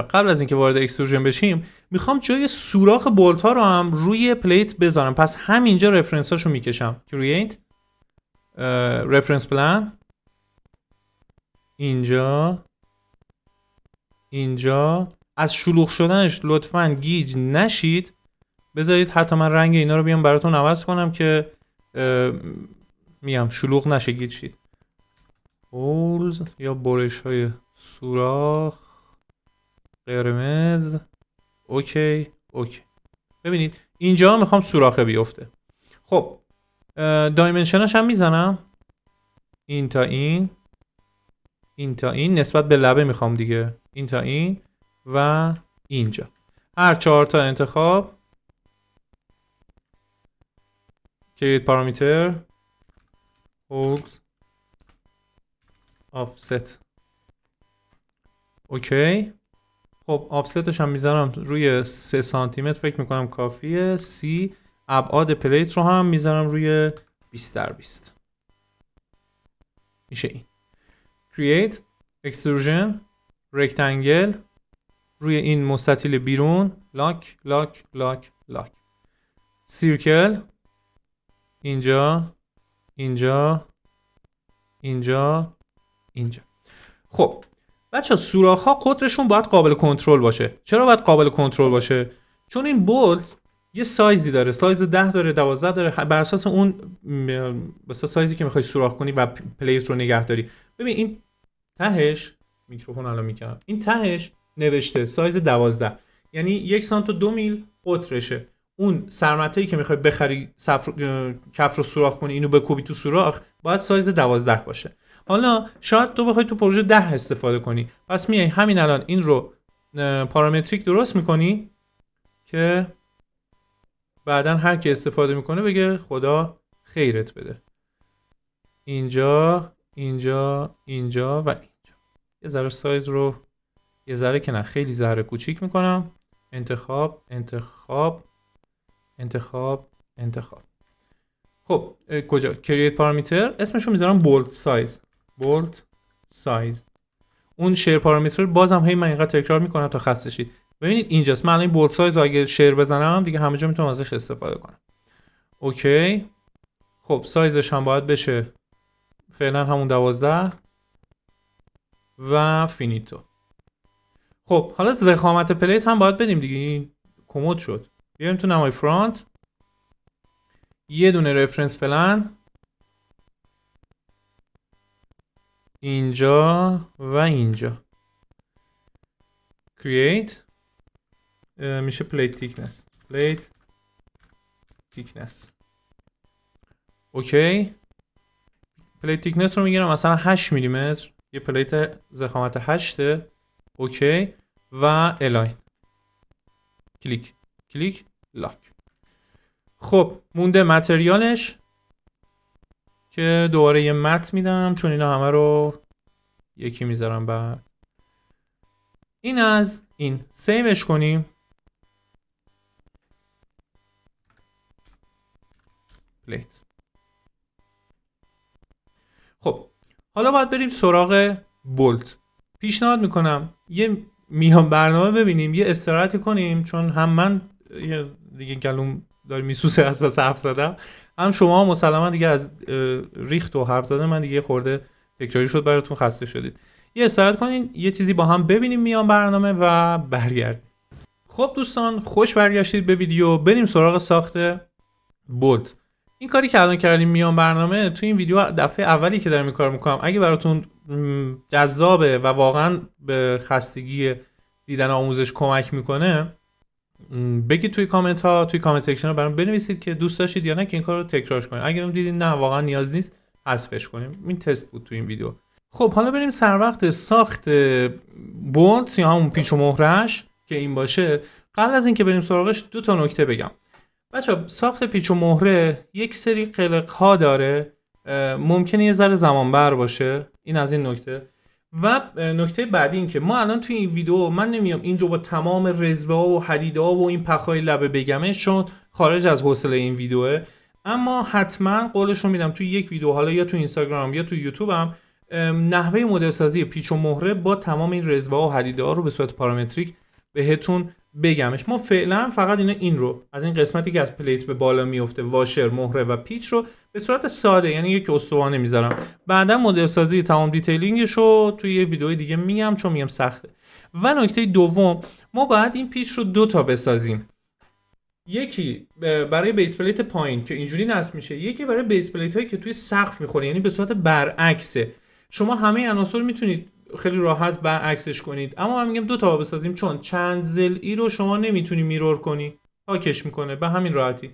قبل از اینکه وارد اکستروژن بشیم میخوام جای سوراخ بولت ها رو هم روی پلیت بذارم، پس همینجا رفرنس هاشو میکشم. create reference plan، اینجا، اینجا. از شلوغ شدنش لطفاً گیج نشید، بذارید حتی من رنگ اینا رو بیام براتون عوض کنم که میام شلوغ نشه، گیج شید. هولز یا برش های سوراخ قرمز. اوکی. ببینید اینجا میخوام سوراخه بیفته. خب دایمنشناش هم میزنم، این تا این، این تا این، نسبت به لبه میخوام دیگه، این تا این و اینجا. هر 4 تا انتخاب، create parameter hold offset. اوکی. خب آفستش هم میذارم روی 3 سانتی متر، فکر میکنم کافیه. سی ابعاد پلیت رو هم میذارم روی 20x20. میشه این. create extrusion rectangle، روی این مستطیل بیرون لاک لاک لاک لاک. سیرکل، اینجا، اینجا، اینجا، اینجا. خب بچه سوراخ ها قطرشون باید قابل کنترل باشه. چرا باید قابل کنترل باشه؟ چون این بولت یه سایزی داره، سایز 10 داره، 12 داره، بر اساس اون واسه سایزی که میخوای سوراخ کنی و پلیت رو نگه داری. ببین این تهش، میکروفون الان میکنم، این تهش نوشته سایز 12، یعنی 1 سانت و 2 میل قطرشه. اون سرمتایی که میخوای بخری کف رو سوراخ کنی، اینو بکوبی تو سوراخ، باید سایز 12 باشه. حالا شاید تو بخوای تو پروژه 10 استفاده کنی، پس میای همین الان این رو پارامتریک درست میکنی که بعدن هر کی استفاده میکنه بگه خدا خیرت بده. اینجا، اینجا، اینجا و اینجا. یه ذره سایز رو، یه ذره که نه، خیلی ذره کوچیک میکنم. انتخاب، انتخاب، انتخاب، انتخاب. خب کجا؟ create parameter، اسمشو میذارم بولت سایز. بولت سایز. اون شیر پارامتر بازم هی من اینقدر تکرار میکنم تا خسته شید. ببینید اینجاست. من الان این بولت سایز رو اگه شیر بزنم دیگه همه جا میتونم ازش استفاده کنم. اوکی. خب سایزش هم باید بشه فعلا همون 12 و فینیتو. خب حالا ضخامت پلیت هم باید بدیم دیگه، این کمد شد. بیایم تو نمای فرانت، یه دونه رفرنس پلن اینجا و اینجا. create میشه plate thickness. plate thickness. اوکی. plate thickness رو میگیرم مثلا 8 میلیمتر، یه پلیت ضخامت 8. اوکی و الاین. کلیک کلیک لاک. خب مونده متریالش که دوباره یه مت میدم چون اینا همه رو یکی میذارم. بعد این از این سیوش کنیم. پلیت. خب حالا باید بریم سراغ بولت. پیشنهاد میکنم یه میام برنامه ببینیم، یه استراحتی کنیم، چون هم من دیگه گلوم داره میسوسه از بس حرف زدم، هم شما مسلما دیگه از ریخت و حرف زدن من دیگه خورده تکراری شد براتون، خسته شدید. یه استراحت کنین، یه چیزی با هم ببینیم میام برنامه و برگردیم. خب دوستان، خوش برگشتید به ویدیو. بریم سراغ ساخت بولت. این کاری که الان کردیم میام برنامه، تو این ویدیو دفعه اولی که دارم این کار میکنم. اگه براتون جذابه و واقعا به خستگی دیدن آموزش کمک میکنه، بگید توی کامنت ها، توی کامنت سکشن ها برام بنویسید که دوست داشتید یا نه که این کار رو تکرارش کنیم. اگه دیدید نه واقعا نیاز نیست، حذفش کنیم. این تست بود تو این ویدیو. خب حالا بریم سر وقت ساخت بولت یا همون پیچ و مهرش که این باشه. قبل از اینکه بریم سراغش دو تا نکته بگم. بچه‌ها، ساخت پیچ و مهره یک سری قلق‌ها داره، ممکنه یه ذره زمان بر باشه. این از این نکته. و نکته بعدی این که ما الان توی این ویدیو من نمیام این رو با تمام رزوه‌ها و حدیدها و این پخای لبه بگمش، چون خارج از حوصله این ویدیوه. اما حتما قولش رو میدم توی یک ویدیو، حالا یا تو اینستاگرام یا تو یوتیوبم، نحوه مدل سازی پیچ و مهره با تمام این رزوه‌ها و حدیدها رو به صورت پارامتریک بهتون بگمش. ما فعلا فقط این رو از این قسمتی که از پلیت به بالا میفته، واشر، مهره و پیچ رو به صورت ساده، یعنی یک استوانه میذارم. بعدا مدل سازی تمام دیتیلینگش رو توی یه ویدیو دیگه میگم، چون میگم سخته. و نکته دوم، ما باید این پیچ رو دو تا بسازیم. یکی برای بیس پلیت پایین که اینجوری نصب میشه، یکی برای بیس پلیت هایی که توی سقف میخوره، یعنی به صورت برعکسه. شما همه عناصر میتونید خیلی راحت برعکسش کنید، اما من میگم دو تا بسازیم، چون چند ضلعی رو شما نمیتونی میرور کنی، پاکش میکنه به همین راحتی.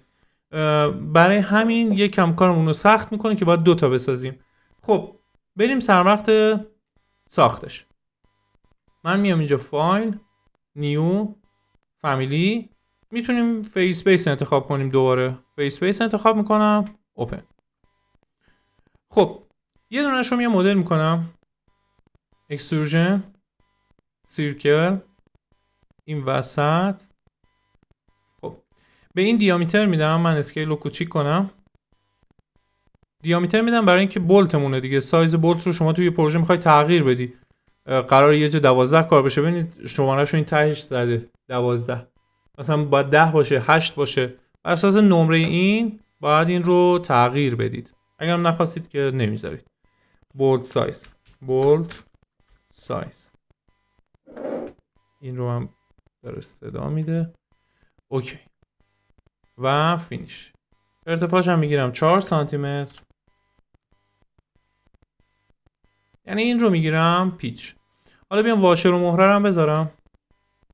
برای همین یکم کارمون رو سخت میکنه که باید دو تا بسازیم. خب بریم سر وقت ساختش. من میام اینجا فایل، نیو، فامیلی، میتونیم فیس بیس انتخاب کنیم. دوباره فیس بیس انتخاب میکنم، اوپن. خب یه دونه‌اش رو میام مدل میکنم، اکستروژن، سیرکل، این وسط. خب به این دیامتر میدم، من اسکیل رو کوچیک کنم. دیامتر میدم برای اینکه بولتمونه دیگه. سایز بولت رو شما توی پروژه میخوای تغییر بدی، قرار یه جا 12 کار بشه، ببینید شماره‌شو این تهش زده 12، مثلا باید 10 باشه، 8 باشه. بر اساس نمره این باید این رو تغییر بدید. اگر هم نخواستید که نمیذارید. بولت سایز، بولت سایز، این رو هم داره صدا میده. اوکی و فینیش. ارتفاعش هم میگیرم 4 سانتی متر، یعنی این رو میگیرم پیچ. حالا بیام واشر و مهره هم بذارم.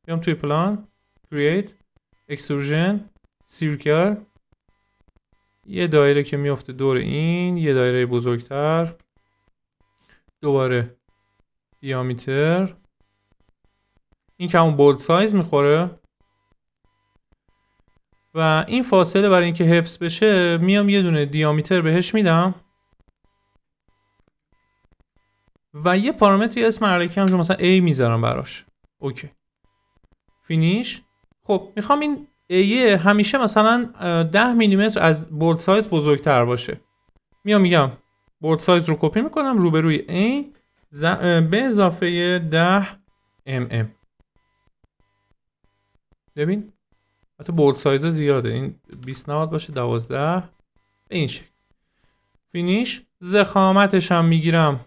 بیام توی پلان، create، extrusion، circle، یه دایره که میفته دور این، یه دایره بزرگتر، دوباره دیامتر، این که همون بولت سایز میخوره. و این فاصله برای اینکه حفظ بشه میام یه دونه دیامتر بهش میدم و یه پارامتری اسم علکی هم مثلا A میذارم براش. اوکی فینیش. خب میخوام این A همیشه مثلا 10 میلیمتر از بولت سایز بزرگتر باشه. میام میگم بولت سایز رو کپی میکنم روبروی A به اضافه 10 mm. ببین حتی بولت سایز زیاده، این 20 نباید باشه، 12 به این شکل. فینیش. ضخامتش هم میگیرم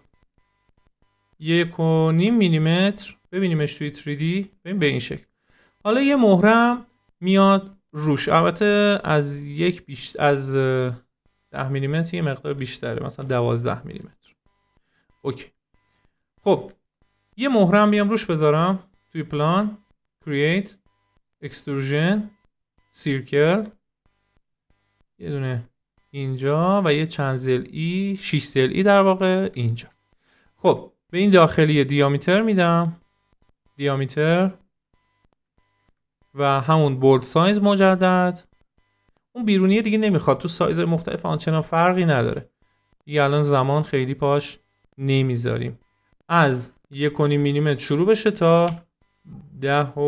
1.5 میلیمتر. ببینیمش توی 3D. ببین به این شکل. حالا یه مهرم میاد روش، البته از از 10 میلیمتر یه مقدار بیشتره، مثلا 12 میلیمتر. اوکی. خب یه مهرم بیام روش بذارم توی پلان، create، extrusion، circle، یه دونه اینجا و یه چند ضلعی، 6 ضلعی در واقع اینجا. خب به این داخلی دیامتر میدم، دیامتر و همون بولت سایز مجدد. اون بیرونیه دیگه نمیخواد، تو سایز مختلف آنچنان فرقی نداره دیگه. الان زمان خیلی پاش نمیذاریم. از 1.5 میلیمتر شروع بشه تا 10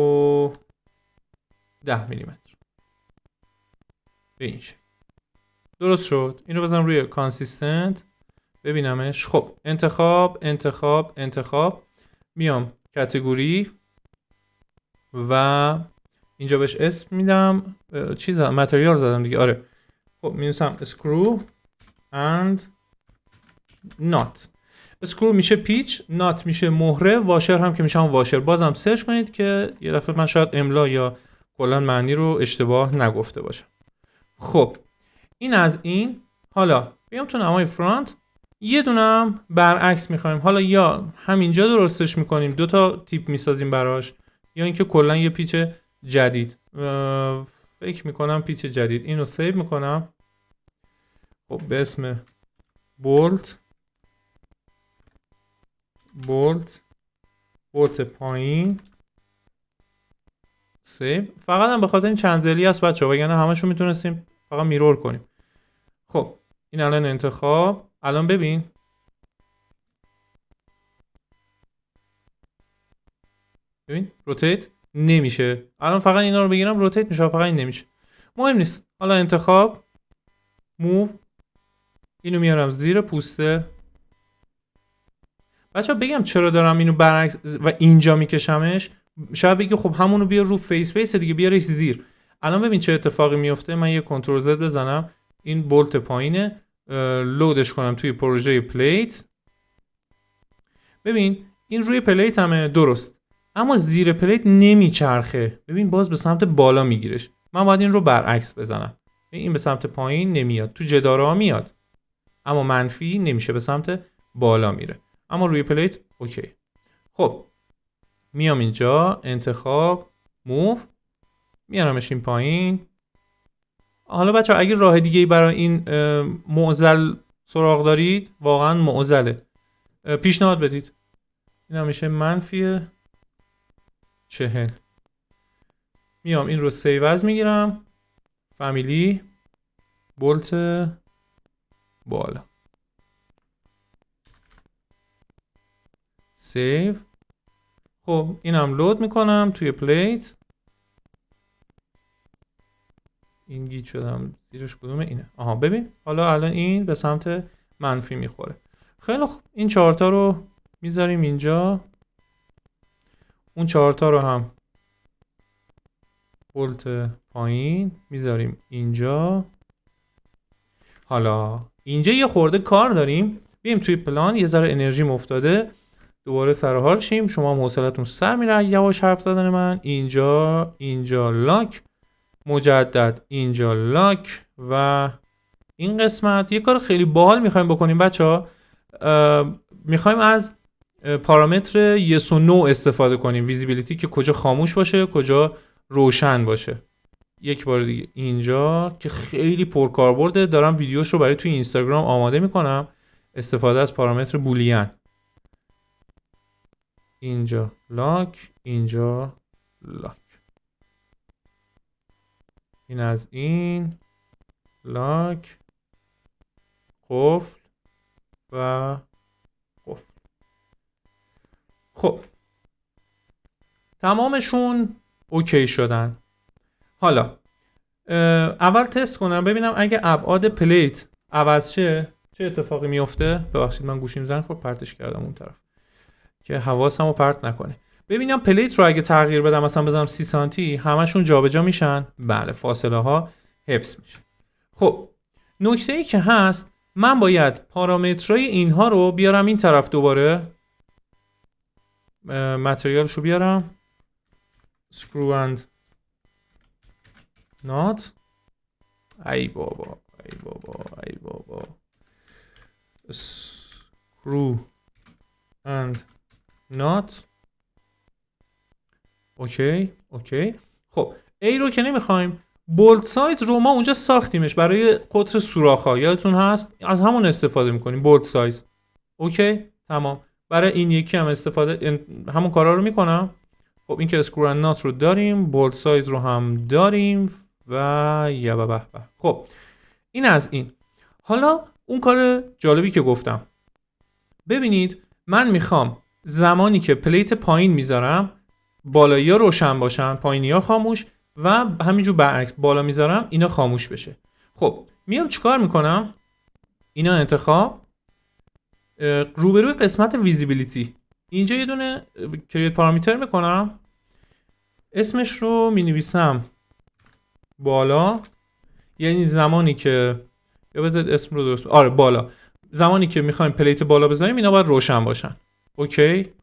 میلیمتر به این شکل. درست شد. اینو بزنم روی کانسیستنت ببینمش. خب انتخاب، میام کاتگوری، و اینجا بهش اسم میدم چیز متریال زدم دیگه. آره خب می‌نویسم screw and نات. اسکرو میشه پیچ، نات میشه مهره، واشر هم که میشه هم واشر. بازم سرچ کنید که یه دفعه من شاید املا یا کلا معنی رو اشتباه نگفته باشم. خب این از این. حالا بیام تو نمای فرانت یه دونم برعکس میخوایم. حالا یا همینجا درستش میکنیم، دو تا تیپ میسازیم براش، یا اینکه کلا یه پیچ جدید. فکر میکنم پیچ جدید. اینو سیو میکنم خب به اسم بولت پایین سیو. فقط هم به خاطر این چند ضلعی است بچه‌ها، وگرنه همشو میتونستیم فقط میرور کنیم. خب این الان انتخاب. الان ببین روتیت نمیشه. الان فقط اینا رو بگیرم روتیت میشه، فقط این نمیشه. مهم نیست. حالا انتخاب موو، اینو میارم زیر پوسته. بچه‌ها بگم چرا دارم اینو برعکس و اینجا میکشمش. شاید بگی خب همونو بیار رو فیس دیگه، بیارش زیر. الان ببین چه اتفاقی میفته. من یه کنترل زد بزنم، این بولت پایینه، لودش کنم توی پروژه پلیت. ببین این روی پلیت همه درست، اما زیر پلیت نمیچرخه. ببین باز به سمت بالا میگیرش. من باید این رو برعکس بزنم. این به سمت پایین نمیاد، تو جداره میاد اما منفی نمیشه، به سمت بالا میره. اما روی پلیت اوکی. خب میام اینجا انتخاب موو، میارمش این پایین. حالا بچه اگه راه دیگه ای برای این معضل سراغ دارید، واقعا معضله، پیشنهاد بدید. این هم میشه منفی 40. میام این رو سیو از میگیرم، فامیلی بولت بالا سیو. خب اینم لود میکنم توی پلیت. این گیج شدم زیرش کدومه؟ اینه. آها ببین حالا الان این به سمت منفی میخوره. خیلی خوب این چهارتا رو میذاریم اینجا. اون چهارتا رو هم بولت پایین میذاریم اینجا. حالا اینجا یه خورده کار داریم. بیم توی پلان یه ذره انرژی افتاده، دوباره سر حال شیم. شما هم حوصلتون سر میره یواش حرف زدن من. اینجا لاک، مجدد اینجا لاک. و این قسمت یه کار خیلی باحال میخوایم بکنیم بچه‌ها. میخوایم از پارامتر yes و no استفاده کنیم. ویزیبیلیتی که کجا خاموش باشه کجا روشن باشه. یک بار دیگه اینجا که خیلی پرکاربرده، دارم ویدیوش رو برای توی اینستاگرام آماده میکنم. استفاده از پارامتر بولیان. اینجا لاک، اینجا لاک. این از این لاک، قفل و قفل. خب تمامشون اوکی شدن. حالا اول تست کنم ببینم اگه ابعاد پلیت عوض شه چه اتفاقی میفته. ببخشید من گوشیم زنگ خورد، پرتش کردم اون طرف که حواسمو پرت نکنه. ببینم پلیت رو اگه تغییر بدم، مثلا بزنم 30 سانتی، همشون جابجا میشن. بله فاصله ها حفظ میشه. خب نکته ای که هست، من باید پارامترهای اینها رو بیارم این طرف. دوباره متریالش رو بیارم، screw and not. ای بابا screw and not. اوکی. خب A رو که نمیخوایم، بولت سایز رو ما اونجا ساختیمش برای قطر سوراخ‌ها، یادتون هست؟ از همون استفاده میکنیم بولت سایز. اوکی تمام. برای این یکی هم استفاده همون کارا رو میکنم. خب این که screw and not رو داریم، بولت سایز رو هم داریم و یا به. خب این از این. حالا اون کار جالبی که گفتم، ببینید من میخوام زمانی که پلیت پایین میذارم بالایی‌ها روشن باشن، پایینی‌ها خاموش، و همینجور برعکس بالا میذارم اینا خاموش بشه. خب میام چیکار میکنم؟ اینا انتخاب، روبروی قسمت ویزیبیلیتی اینجا یه دونه کرییت پارامتر میکنم. اسمش رو می نویسم بالا، یعنی زمانی که یا بذارید اسم رو درست، آره بالا، زمانی که میخوایم پلیت بالا بذاریم اینا باید روشن باشن. اوکی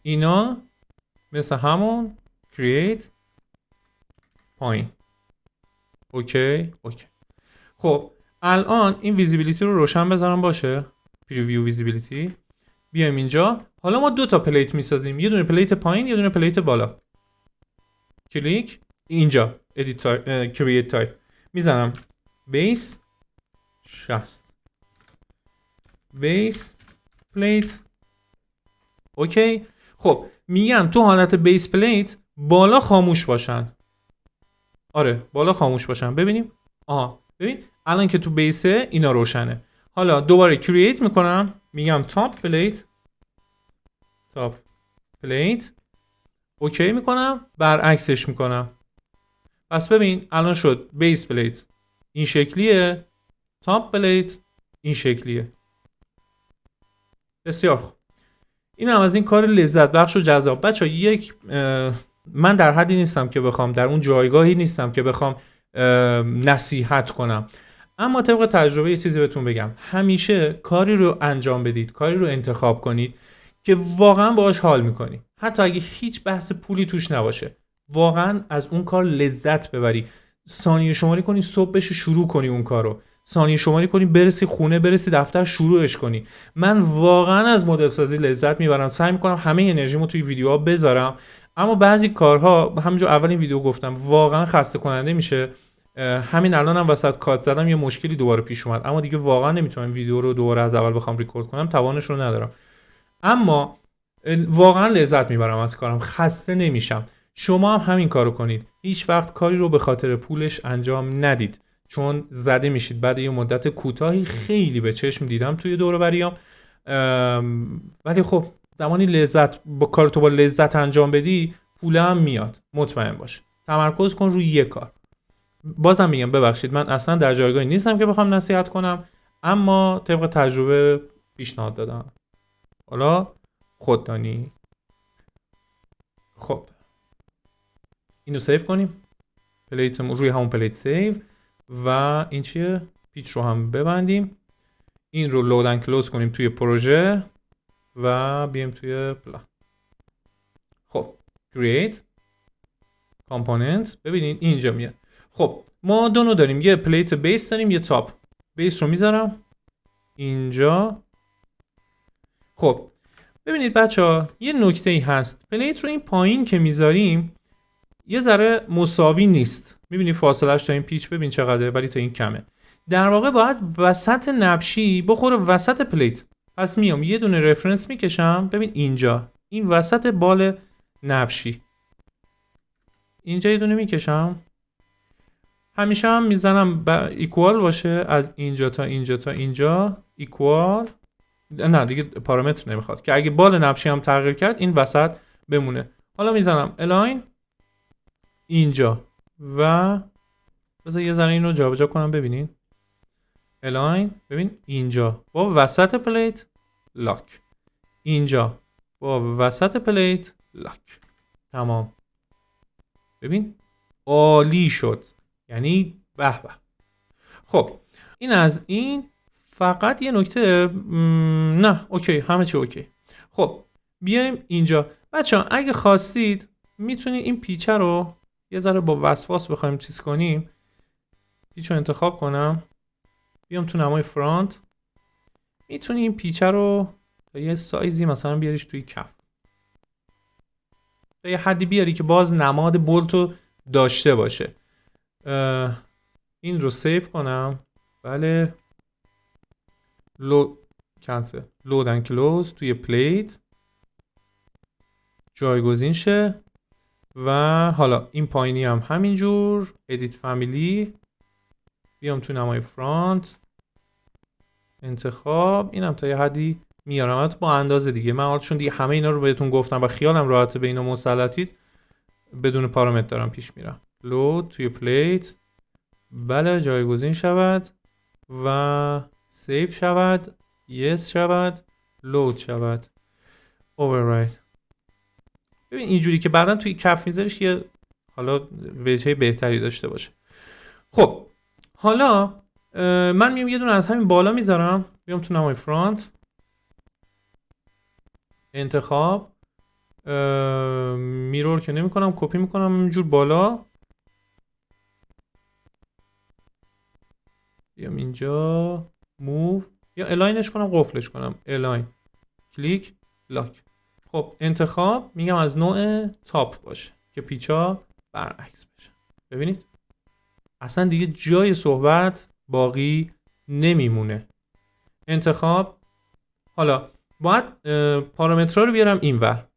اینا مثل همون create پایین. اوکی خب الان این ویزیبیلیتی رو روشن بذارم باشه، پریویو ویزیبیلیتی. بیایم اینجا، حالا ما 2 تا پلیت میسازیم، یه دونه پلیت پایین یه دونه پلیت بالا. کلیک اینجا edit create type میزنم base 60 base plate. اوکی خب میگم تو حالت بیس پلیت بالا خاموش باشن. آره بالا خاموش باشن. ببینیم ببین الان که تو بیسه اینا روشنه. حالا دوباره کرییت میکنم، میگم تاپ پلیت اوکی میکنم، برعکسش میکنم. پس ببین الان شد بیس پلیت این شکلیه، تاپ پلیت این شکلیه. بسیار خوب. این هم از این کار لذت بخش و جذاب. بچه‌ها من در حدی نیستم که بخوام، در اون جایگاهی نیستم که بخوام نصیحت کنم، اما طبق تجربه یه چیزی بهتون بگم، همیشه کاری رو انجام بدید، کاری رو انتخاب کنید که واقعا باهاش حال میکنی، حتی اگه هیچ بحث پولی توش نباشه، واقعا از اون کار لذت ببری. ثانیه شماری کنی صبح بشه شروع کنی اون کارو، ثانیه شماری کنی برسی خونه، برسی دفتر، شروعش کنی. من واقعا از مدل سازی لذت میبرم، سعی میکنم همه انرژیمو توی ویدیوها بذارم، اما بعضی کارها همونجور اول این ویدیو گفتم واقعا خسته کننده میشه. همین الانم وسط کات زدم یه مشکلی دوباره پیش اومد، اما دیگه واقعا نمیتونم ویدیو رو دوباره از اول بخوام ریکورد کنم، توانش رو ندارم. اما واقعا لذت میبرم از کارم، خسته نمیشم. شما هم همین کارو کنید. هیچ وقت کاری رو به خاطر پولش انجام ندید، چون زده میشید. بعد یه مدت کوتاهی خیلی به چشم دیدم توی دور و بریام، ولی خب زمانی با کار تو با لذت انجام بدی پول هم میاد، مطمئن باش. تمرکز کن روی یه کار. بازم میگم ببخشید من اصلا در جایگاهی نیستم که بخوام نصیحت کنم، اما طبق تجربه پیشنهاد دادم. حالا خوددانی. خب اینو سیو کنیم، پلیتمون روی همون پلیت سیو، و این چیه؟ پیچ رو هم ببندیم، این رو لود اند کلوز کنیم توی پروژه و بیایم توی پلان. خب create component، ببینید اینجا میاد. خب ما دو نوع داریم، یه پلیت بیس داریم یه تاپ. بیس رو میذارم اینجا. خب ببینید بچه‌ها یه نکته ای هست، پلیت رو این پایین که میذاریم یه ذره مساوی نیست. میبینی فاصلهش تا این پیچ ببین چقدره، ولی تا این کمه. در واقع باید وسط نبشی بخوره وسط پلیت. پس میام یه دونه رفرنس میکشم، ببین اینجا این وسط بال نبشی، اینجا یه دونه میکشم، همیشه هم میزنم ایکوال باشه، از اینجا تا اینجا تا اینجا ایکوال. نه دیگه پارامتر نمیخواد که اگه بال نبشی هم تغییر کرد این وسط بمونه. حالا میزنم الاین اینجا و بذار یه ذره این رو جابجا کنم ببینین. الاین ببین اینجا با وسط پلیت لاک، اینجا با وسط پلیت لاک. تمام. ببین عالی شد، یعنی به به. خب این از این. فقط یه نکته نه اوکی همه چی اوکی. خب بیایم اینجا بچه‌ها، اگه خواستید میتونید این پیچه رو یه ذره با وسواس بخوایم چیز کنیم. پیچ رو انتخاب کنم، بیام تو نمای فرانت، میتونی این پیچه رو تا یه سایزی مثلا بیاریش توی کف، تا یه حدی بیاری که باز نماد بولتو داشته باشه. این رو سیو کنم. بله لود اند کلوز توی پلیت جایگزین شه، و حالا این پایینی هم همینجور ادیت فامیلی، بیام تو نمای فرانت انتخاب، اینم تا یه حدی میارم با اندازه دیگه. من چون دیگه همه اینا رو بهتون گفتم و خیالم راحته به اینا مسلطید، بدون پارامتر دارم پیش میرم. لود توی پلیت بله جایگزین شود و سیو شود، یس شود، لود شود، اوورراید. ببین اینجوری که بعدا توی کف میذاریش یه حالا وجهه بهتری داشته باشه. خب حالا من میام یه دونه از همین بالا میذارم، بیام تو نمای فرانت، انتخاب، میرور که نمی کنم، کپی میکنم اینجور بالا، بیام اینجا موو یا الاینش کنم، قفلش کنم، الاین، کلیک، لاک. خب انتخاب میگم از نوع تاپ باشه که پیچا برعکس بشه. ببینید اصلا دیگه جای صحبت باقی نمیمونه. انتخاب، حالا باید پارامترها رو بیارم اینور.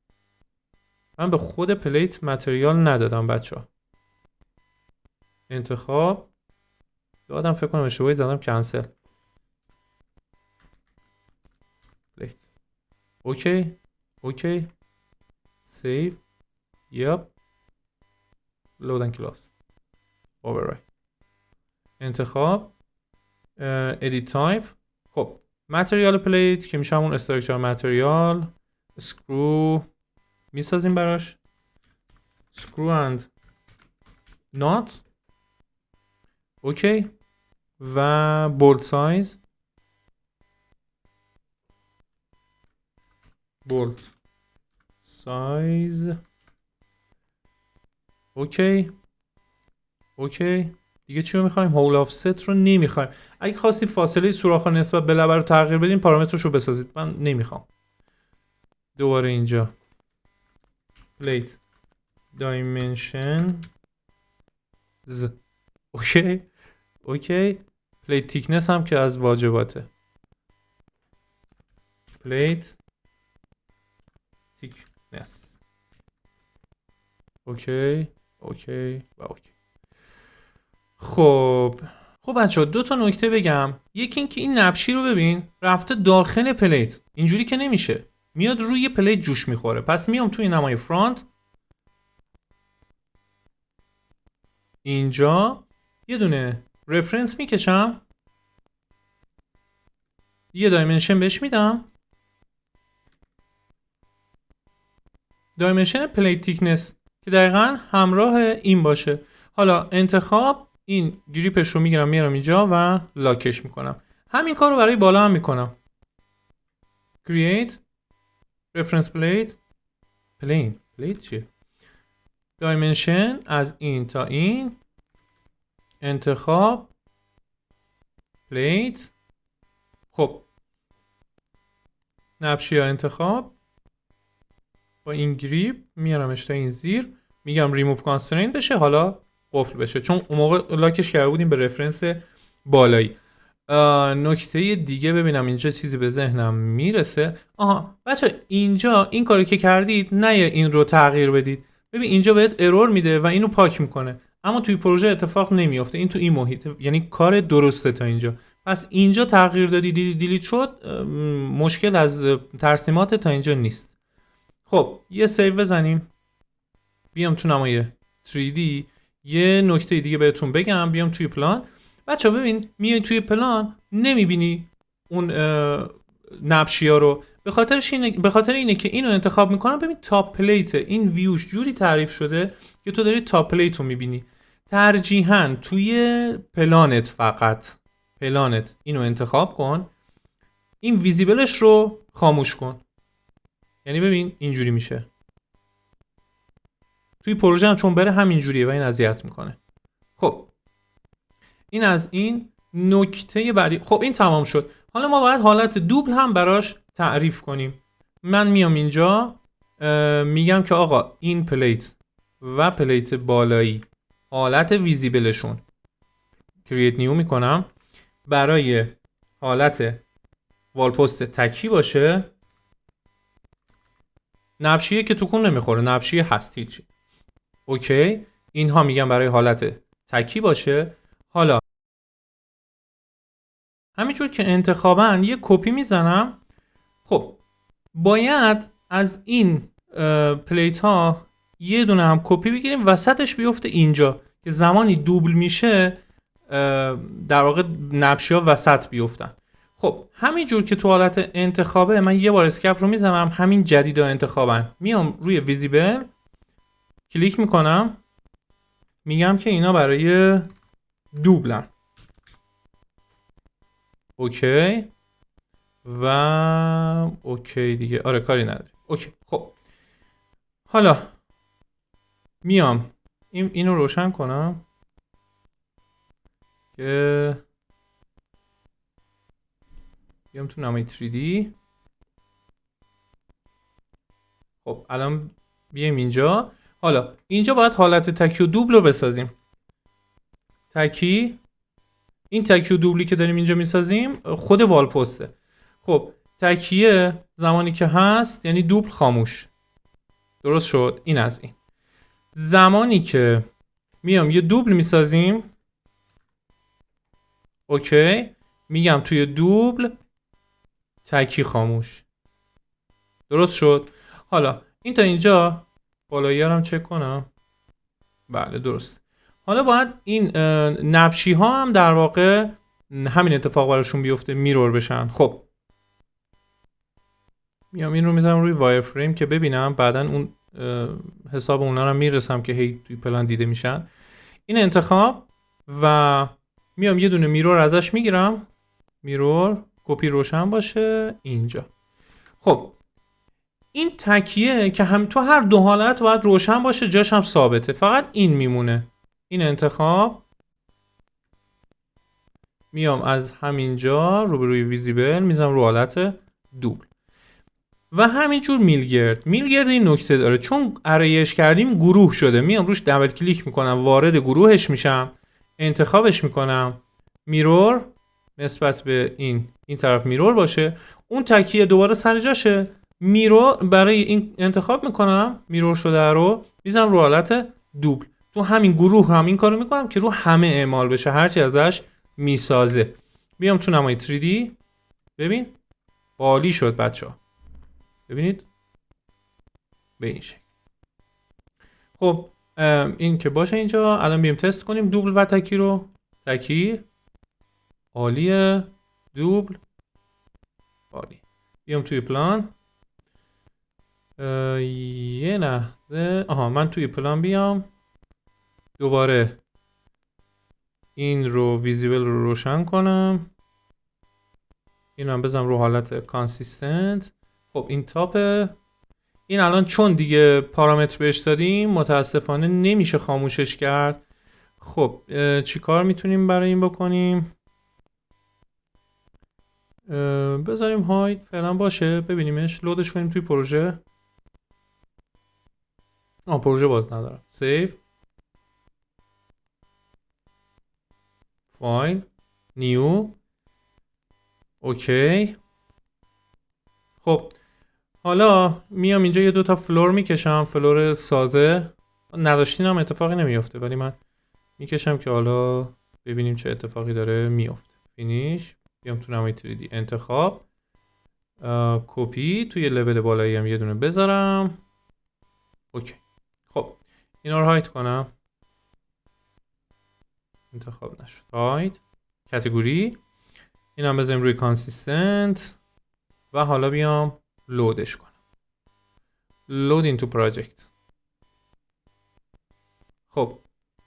من به خود پلیت متریال ندادم بچه‌ها. انتخاب دادم، فکر کنم اشتباهی زدم، کنسل. پلیت اوکی اوکی سیو یپ لود اند کلوز اوورراید. انتخاب ادیت تایپ. خب متریال پلیت که میشه همون استراکچر متریال، اسکرو میسازیم براش، اسکرو اند نات اوکی، و بولد سایز، بولد سایز اوکی اوکی. دیگه چی رو میخوایم؟ هول آفست رو نمیخوایم. اگه خواستید فاصله سوراخ نسبت به لبه رو تغییر بدین پارامترش رو بسازید، من نمیخوام. دوباره اینجا پلیت دایمنشن اوکی اوکی. پلیت تیکنس هم که از واجباته، پلیت تیکنس اوکی اوکی و اوکی. خب بچه‌ها دو تا نکته بگم. یکی این که این نبشی رو ببین رفته داخل پلیت، اینجوری که نمیشه، میاد روی پلیت جوش میخوره. پس میام توی نمای فرانت، اینجا یه دونه رفرنس میکشم، یه دایمنشن بهش میدم، دایمنشن پلیت تیکنس که دقیقاً همراه این باشه. حالا انتخاب، این گریپش رو میگیرم میارم اینجا و لاکش میکنم. همین کار رو برای بالا هم میکنم. create reference plate plate چیه؟ دایمنشن از این تا این، انتخاب پلیت. خب نبشی ها انتخاب، با این گریپ میارمش تا این زیر، میگم ریموو کانسترین بشه، حالا قفل بشه، چون اون موقع لاکش کرده بودیم به رفرنس بالایی. نکته دیگه ببینم اینجا چیزی به ذهنم میرسه. آها بچه اینجا این کاری که کردید نه این رو تغییر بدید. ببین اینجا بهت ارور میده و اینو پاک میکنه، اما توی پروژه اتفاق نمیافته. این تو این محیط یعنی کار درسته تا اینجا. پس اینجا تغییر دادی دیلیت شد، مشکل از ترسیمات تا اینجا نیست. خب یه سیو بزنیم، بیام تو نمای 3D. یه نکته دیگه بهتون بگم، بیام توی پلان. بچه ببین میای توی پلان نمیبینی اون نبشی ها رو، به خاطر اینه که اینو انتخاب میکنم. ببین تاپ پلیت این ویوش جوری تعریف شده که تو داری تاپ پلیت رو میبینی. ترجیحاً توی پلانت، فقط پلانت اینو انتخاب کن، این ویزیبلش رو خاموش کن. یعنی ببین اینجوری میشه. توی پروژه هم چون بره همینجوریه و این اذیت میکنه. خب این از این. نکته بعدی، خب این تمام شد. حالا ما باید حالت دوبل هم براش تعریف کنیم. من میام اینجا میگم که آقا این پلیت و پلیت بالایی حالت ویزیبلشون کرییت نیو میکنم، برای حالت والپست تکی باشه. نبشیه که تکون نمیخوره، نبشیه هست هیچی. اوکی، اینها میگم برای حالت تکی باشه. حالا همینجور که انتخاباً یه کپی میزنم. خب باید از این پلیت ها یه دونه هم کپی بگیریم، وسطش بیفته اینجا که زمانی دوبل میشه در واقع نبشی ها وسط بیفتن. خب همینجور که تو حالت انتخابه من یه بار اسکپ رو میزنم، همین جدید و انتخابن، میام روی ویزیبل کلیک میکنم، میگم که اینا برای دوبلن. اوکی و اوکی دیگه، آره کاری نداره. اوکی خب حالا میام اینو روشن کنم که بیام تو نمای 3D. خب الان بیایم اینجا. حالا اینجا باید حالت تکی و دوبل رو بسازیم. تکی، این تکی و دوبلی که داریم اینجا میسازیم خود وال پسته. خب تکیه زمانی که هست یعنی دوبل خاموش. درست شد؟ این از این. زمانی که میام یه دوبل میسازیم، اوکی، میگم توی دوبل تکی خاموش. درست شد؟ حالا این تا اینجا بالایی هم چک کنم. بله درست. حالا باید این نبشی ها هم در واقع همین اتفاق براشون بیفته، میرور بشن. خب میام این رو میذارم روی وایر فریم که ببینم بعداً اون حساب اونا رو میرسم که هی توی پلان دیده میشن. این انتخاب و میام یه دونه میرور ازش میگیرم، میرور کپی روشن باشه اینجا. خب این تکیه که هم تو هر دو حالت باید روشن باشه، جاش هم ثابته، فقط این میمونه. این انتخاب میام از همینجا روبروی ویزیبل میذارم رو حالت دوبل و همینجور میلگرد این نکته داره چون ارایش کردیم گروه شده، میام روش دبل کلیک میکنم، وارد گروهش میشم، انتخابش میکنم، میرور نسبت به این طرف میرور باشه، اون تکیه دوباره سر جاشه، میرور برای این انتخاب میکنم، میرور شده رو میذارم رو حالت دوبل. تو همین گروه هم این کارو میکنم که رو همه اعمال بشه، هرچی ازش میسازه. بیام تو نمای 3D، ببین عالی شد بچه‌ها، ببینید به این شکل. خب این که باشه اینجا. الان بیام تست کنیم دوبل و تکی رو. تکی عالیه، دوبل عالی. بیام توی پلان، یه لحظه، من توی پلان بیام دوباره این رو ویزیبل رو روشن کنم، این هم بزنم رو حالت کانسیستنت. خب این تاپه. این الان چون دیگه پارامتر بهش دادیم متاسفانه نمیشه خاموشش کرد. خب چی کار میتونیم برای این بکنیم؟ بذاریم هاید فعلا باشه، ببینیمش، لودش کنیم توی پروژه. پروژه باز ندارم. سیو، فایل، نیو، اوکی. خب حالا میام اینجا یه دوتا فلور میکشم، فلور سازه. نداشتین هم اتفاقی نمیفته ولی من میکشم که حالا ببینیم چه اتفاقی داره میفته. فینیش، بیام تو نمای 3D انتخاب، کپی، توی لول بالایی هم یه دونه بذارم. اوکی. خب اینا رو هاید کنم، انتخاب نشد، هاید، کاتگوری، این هم بذاریم روی کانسیستنت و حالا بیام لودش کنم، لود اینتو پراجکت. خب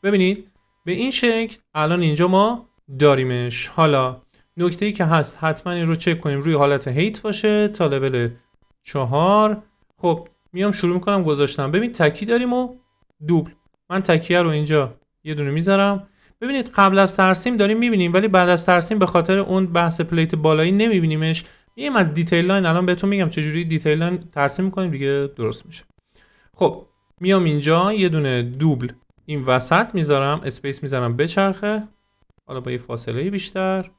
ببینید به این شکل الان اینجا ما داریمش. حالا نکته‌ای که هست حتما این رو چک کنیم روی حالت هیت باشه تا لول 4. خب میام شروع میکنم گذاشتم. ببین تکی داریم و دوبل. من تکیه رو اینجا یه دونه میذارم. ببینید قبل از ترسیم داریم میبینیم ولی بعد از ترسیم به خاطر اون بحث پلیت بالایی نمیبینیمش. میام از دیتیل لاین الان بهتون میگم چجوری دیتیل لاین ترسیم میکنیم دیگه درست میشه. خب میام اینجا یه دونه دوبل این وسط میذارم، اسپیس میذارم بچرخه، حالا با یه فاصله بیشتر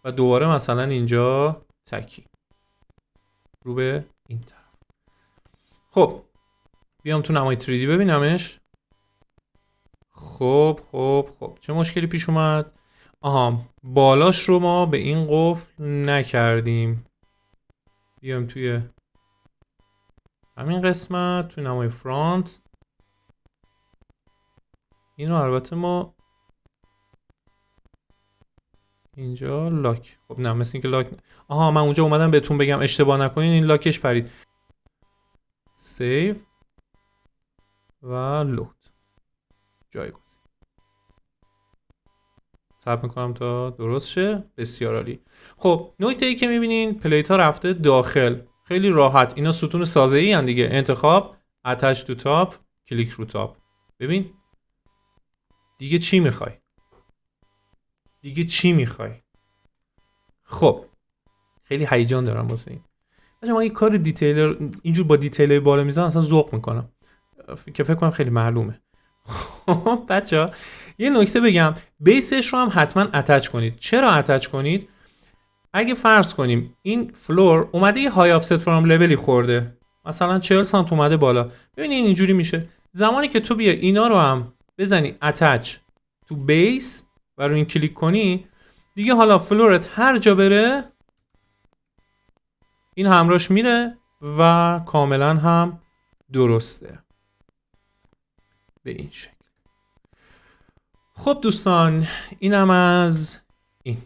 و دوباره مثلا اینجا تکی رو به این طرف. خب بیام تو نمای 3D ببینمش. خب چه مشکلی پیش اومد؟ بالاش رو ما به این قفل نکردیم. بیام توی همین قسمت توی نمای فرانت، اینو البته ما اینجا لاک. خب نه مثل اینکه لاک آها من اونجا اومدم بهتون بگم اشتباه نکنین، این لاکش پرید. سیو و لود جایگزین. صبر میکنم تا درست شه. بسیار عالی. خب نکته ای که میبینین پلیت ها رفته داخل، خیلی راحت. اینا ستون سازه ای هن دیگه. انتخاب، اتچ تو تاپ، کلیک رو تاپ. ببین دیگه چی میخوای؟ خب خیلی هیجان دارم واسه این. من این کار دیتیلر اینجور با دیتیل بالا میذارم اصلا ذوق میکنم که فکر کنم خیلی معلومه. خب بچه‌ها یه نکته بگم، بیسش رو هم حتما اتچ کنید. چرا اتچ کنید؟ اگه فرض کنیم این فلور اومده یه های آفست فرام لبلی خورده، مثلا 40 سانت اومده بالا، ببینید اینجوری میشه. زمانی که تو بیا اینا رو هم بزنی اتچ تو بیس و رو این کلیک کنی، دیگه حالا فلورت هر جا بره این همراش میره و کاملا هم درسته به این شکل. خب دوستان اینم از این.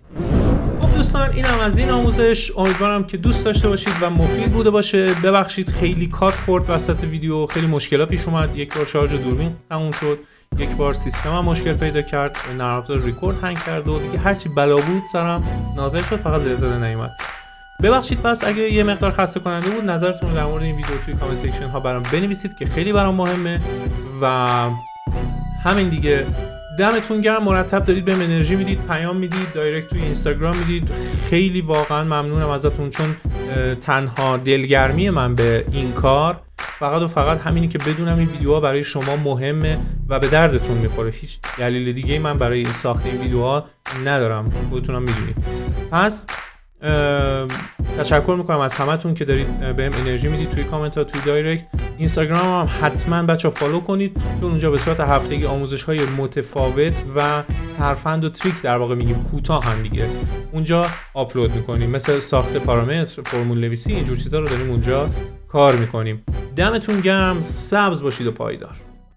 آموزش. امیدوارم که دوست داشته باشید و مفید بوده باشه. ببخشید خیلی کات خورد وسط ویدیو، خیلی مشکلات پیش اومد. یک بار شارژ دوربین تموم شد، یک بار سیستم هم مشکل پیدا کرد، نرم افزار ریکورد هنگ کرد و دیگه هرچی بلا بود سرم نازل شد، فقط زلزله نیومد. ببخشید. پس اگه یه مقدار خسته کننده بود، نظرتون در مورد این ویدیو توی کامنت سیکشن ها برام بنویسید که خیلی برام مهمه. و همین دیگه. دمتون گرم، مرتب دارید بهم انرژی میدید، پیام میدید، دایرکت توی اینستاگرام میدید. خیلی واقعا ممنونم ازتون، چون تنها دلگرمی من به این کار فقط و فقط همینی که بدونم این ویدیوها برای شما مهمه و به دردتون میخوره. هیچ دلیل دیگه من برای این ساخت این ویدیوها ندارم، خودتونم میدونید. پس تشکر میکنم از همتون که دارید بهم انرژی میدید توی کامنت ها، توی دایرکت. اینستاگرام هم حتما بچا فالو کنید، چون اونجا به صورت هفتگی آموزش های متفاوت و ترفند و تریک در واقع میگیم کوتاه هم دیگه اونجا آپلود میکنیم، مثل ساخت پارامتر، فرمول نویسی، اینجور چیزا رو داریم اونجا کار میکنیم. دمتون گرم، سبز باشید و پایدار.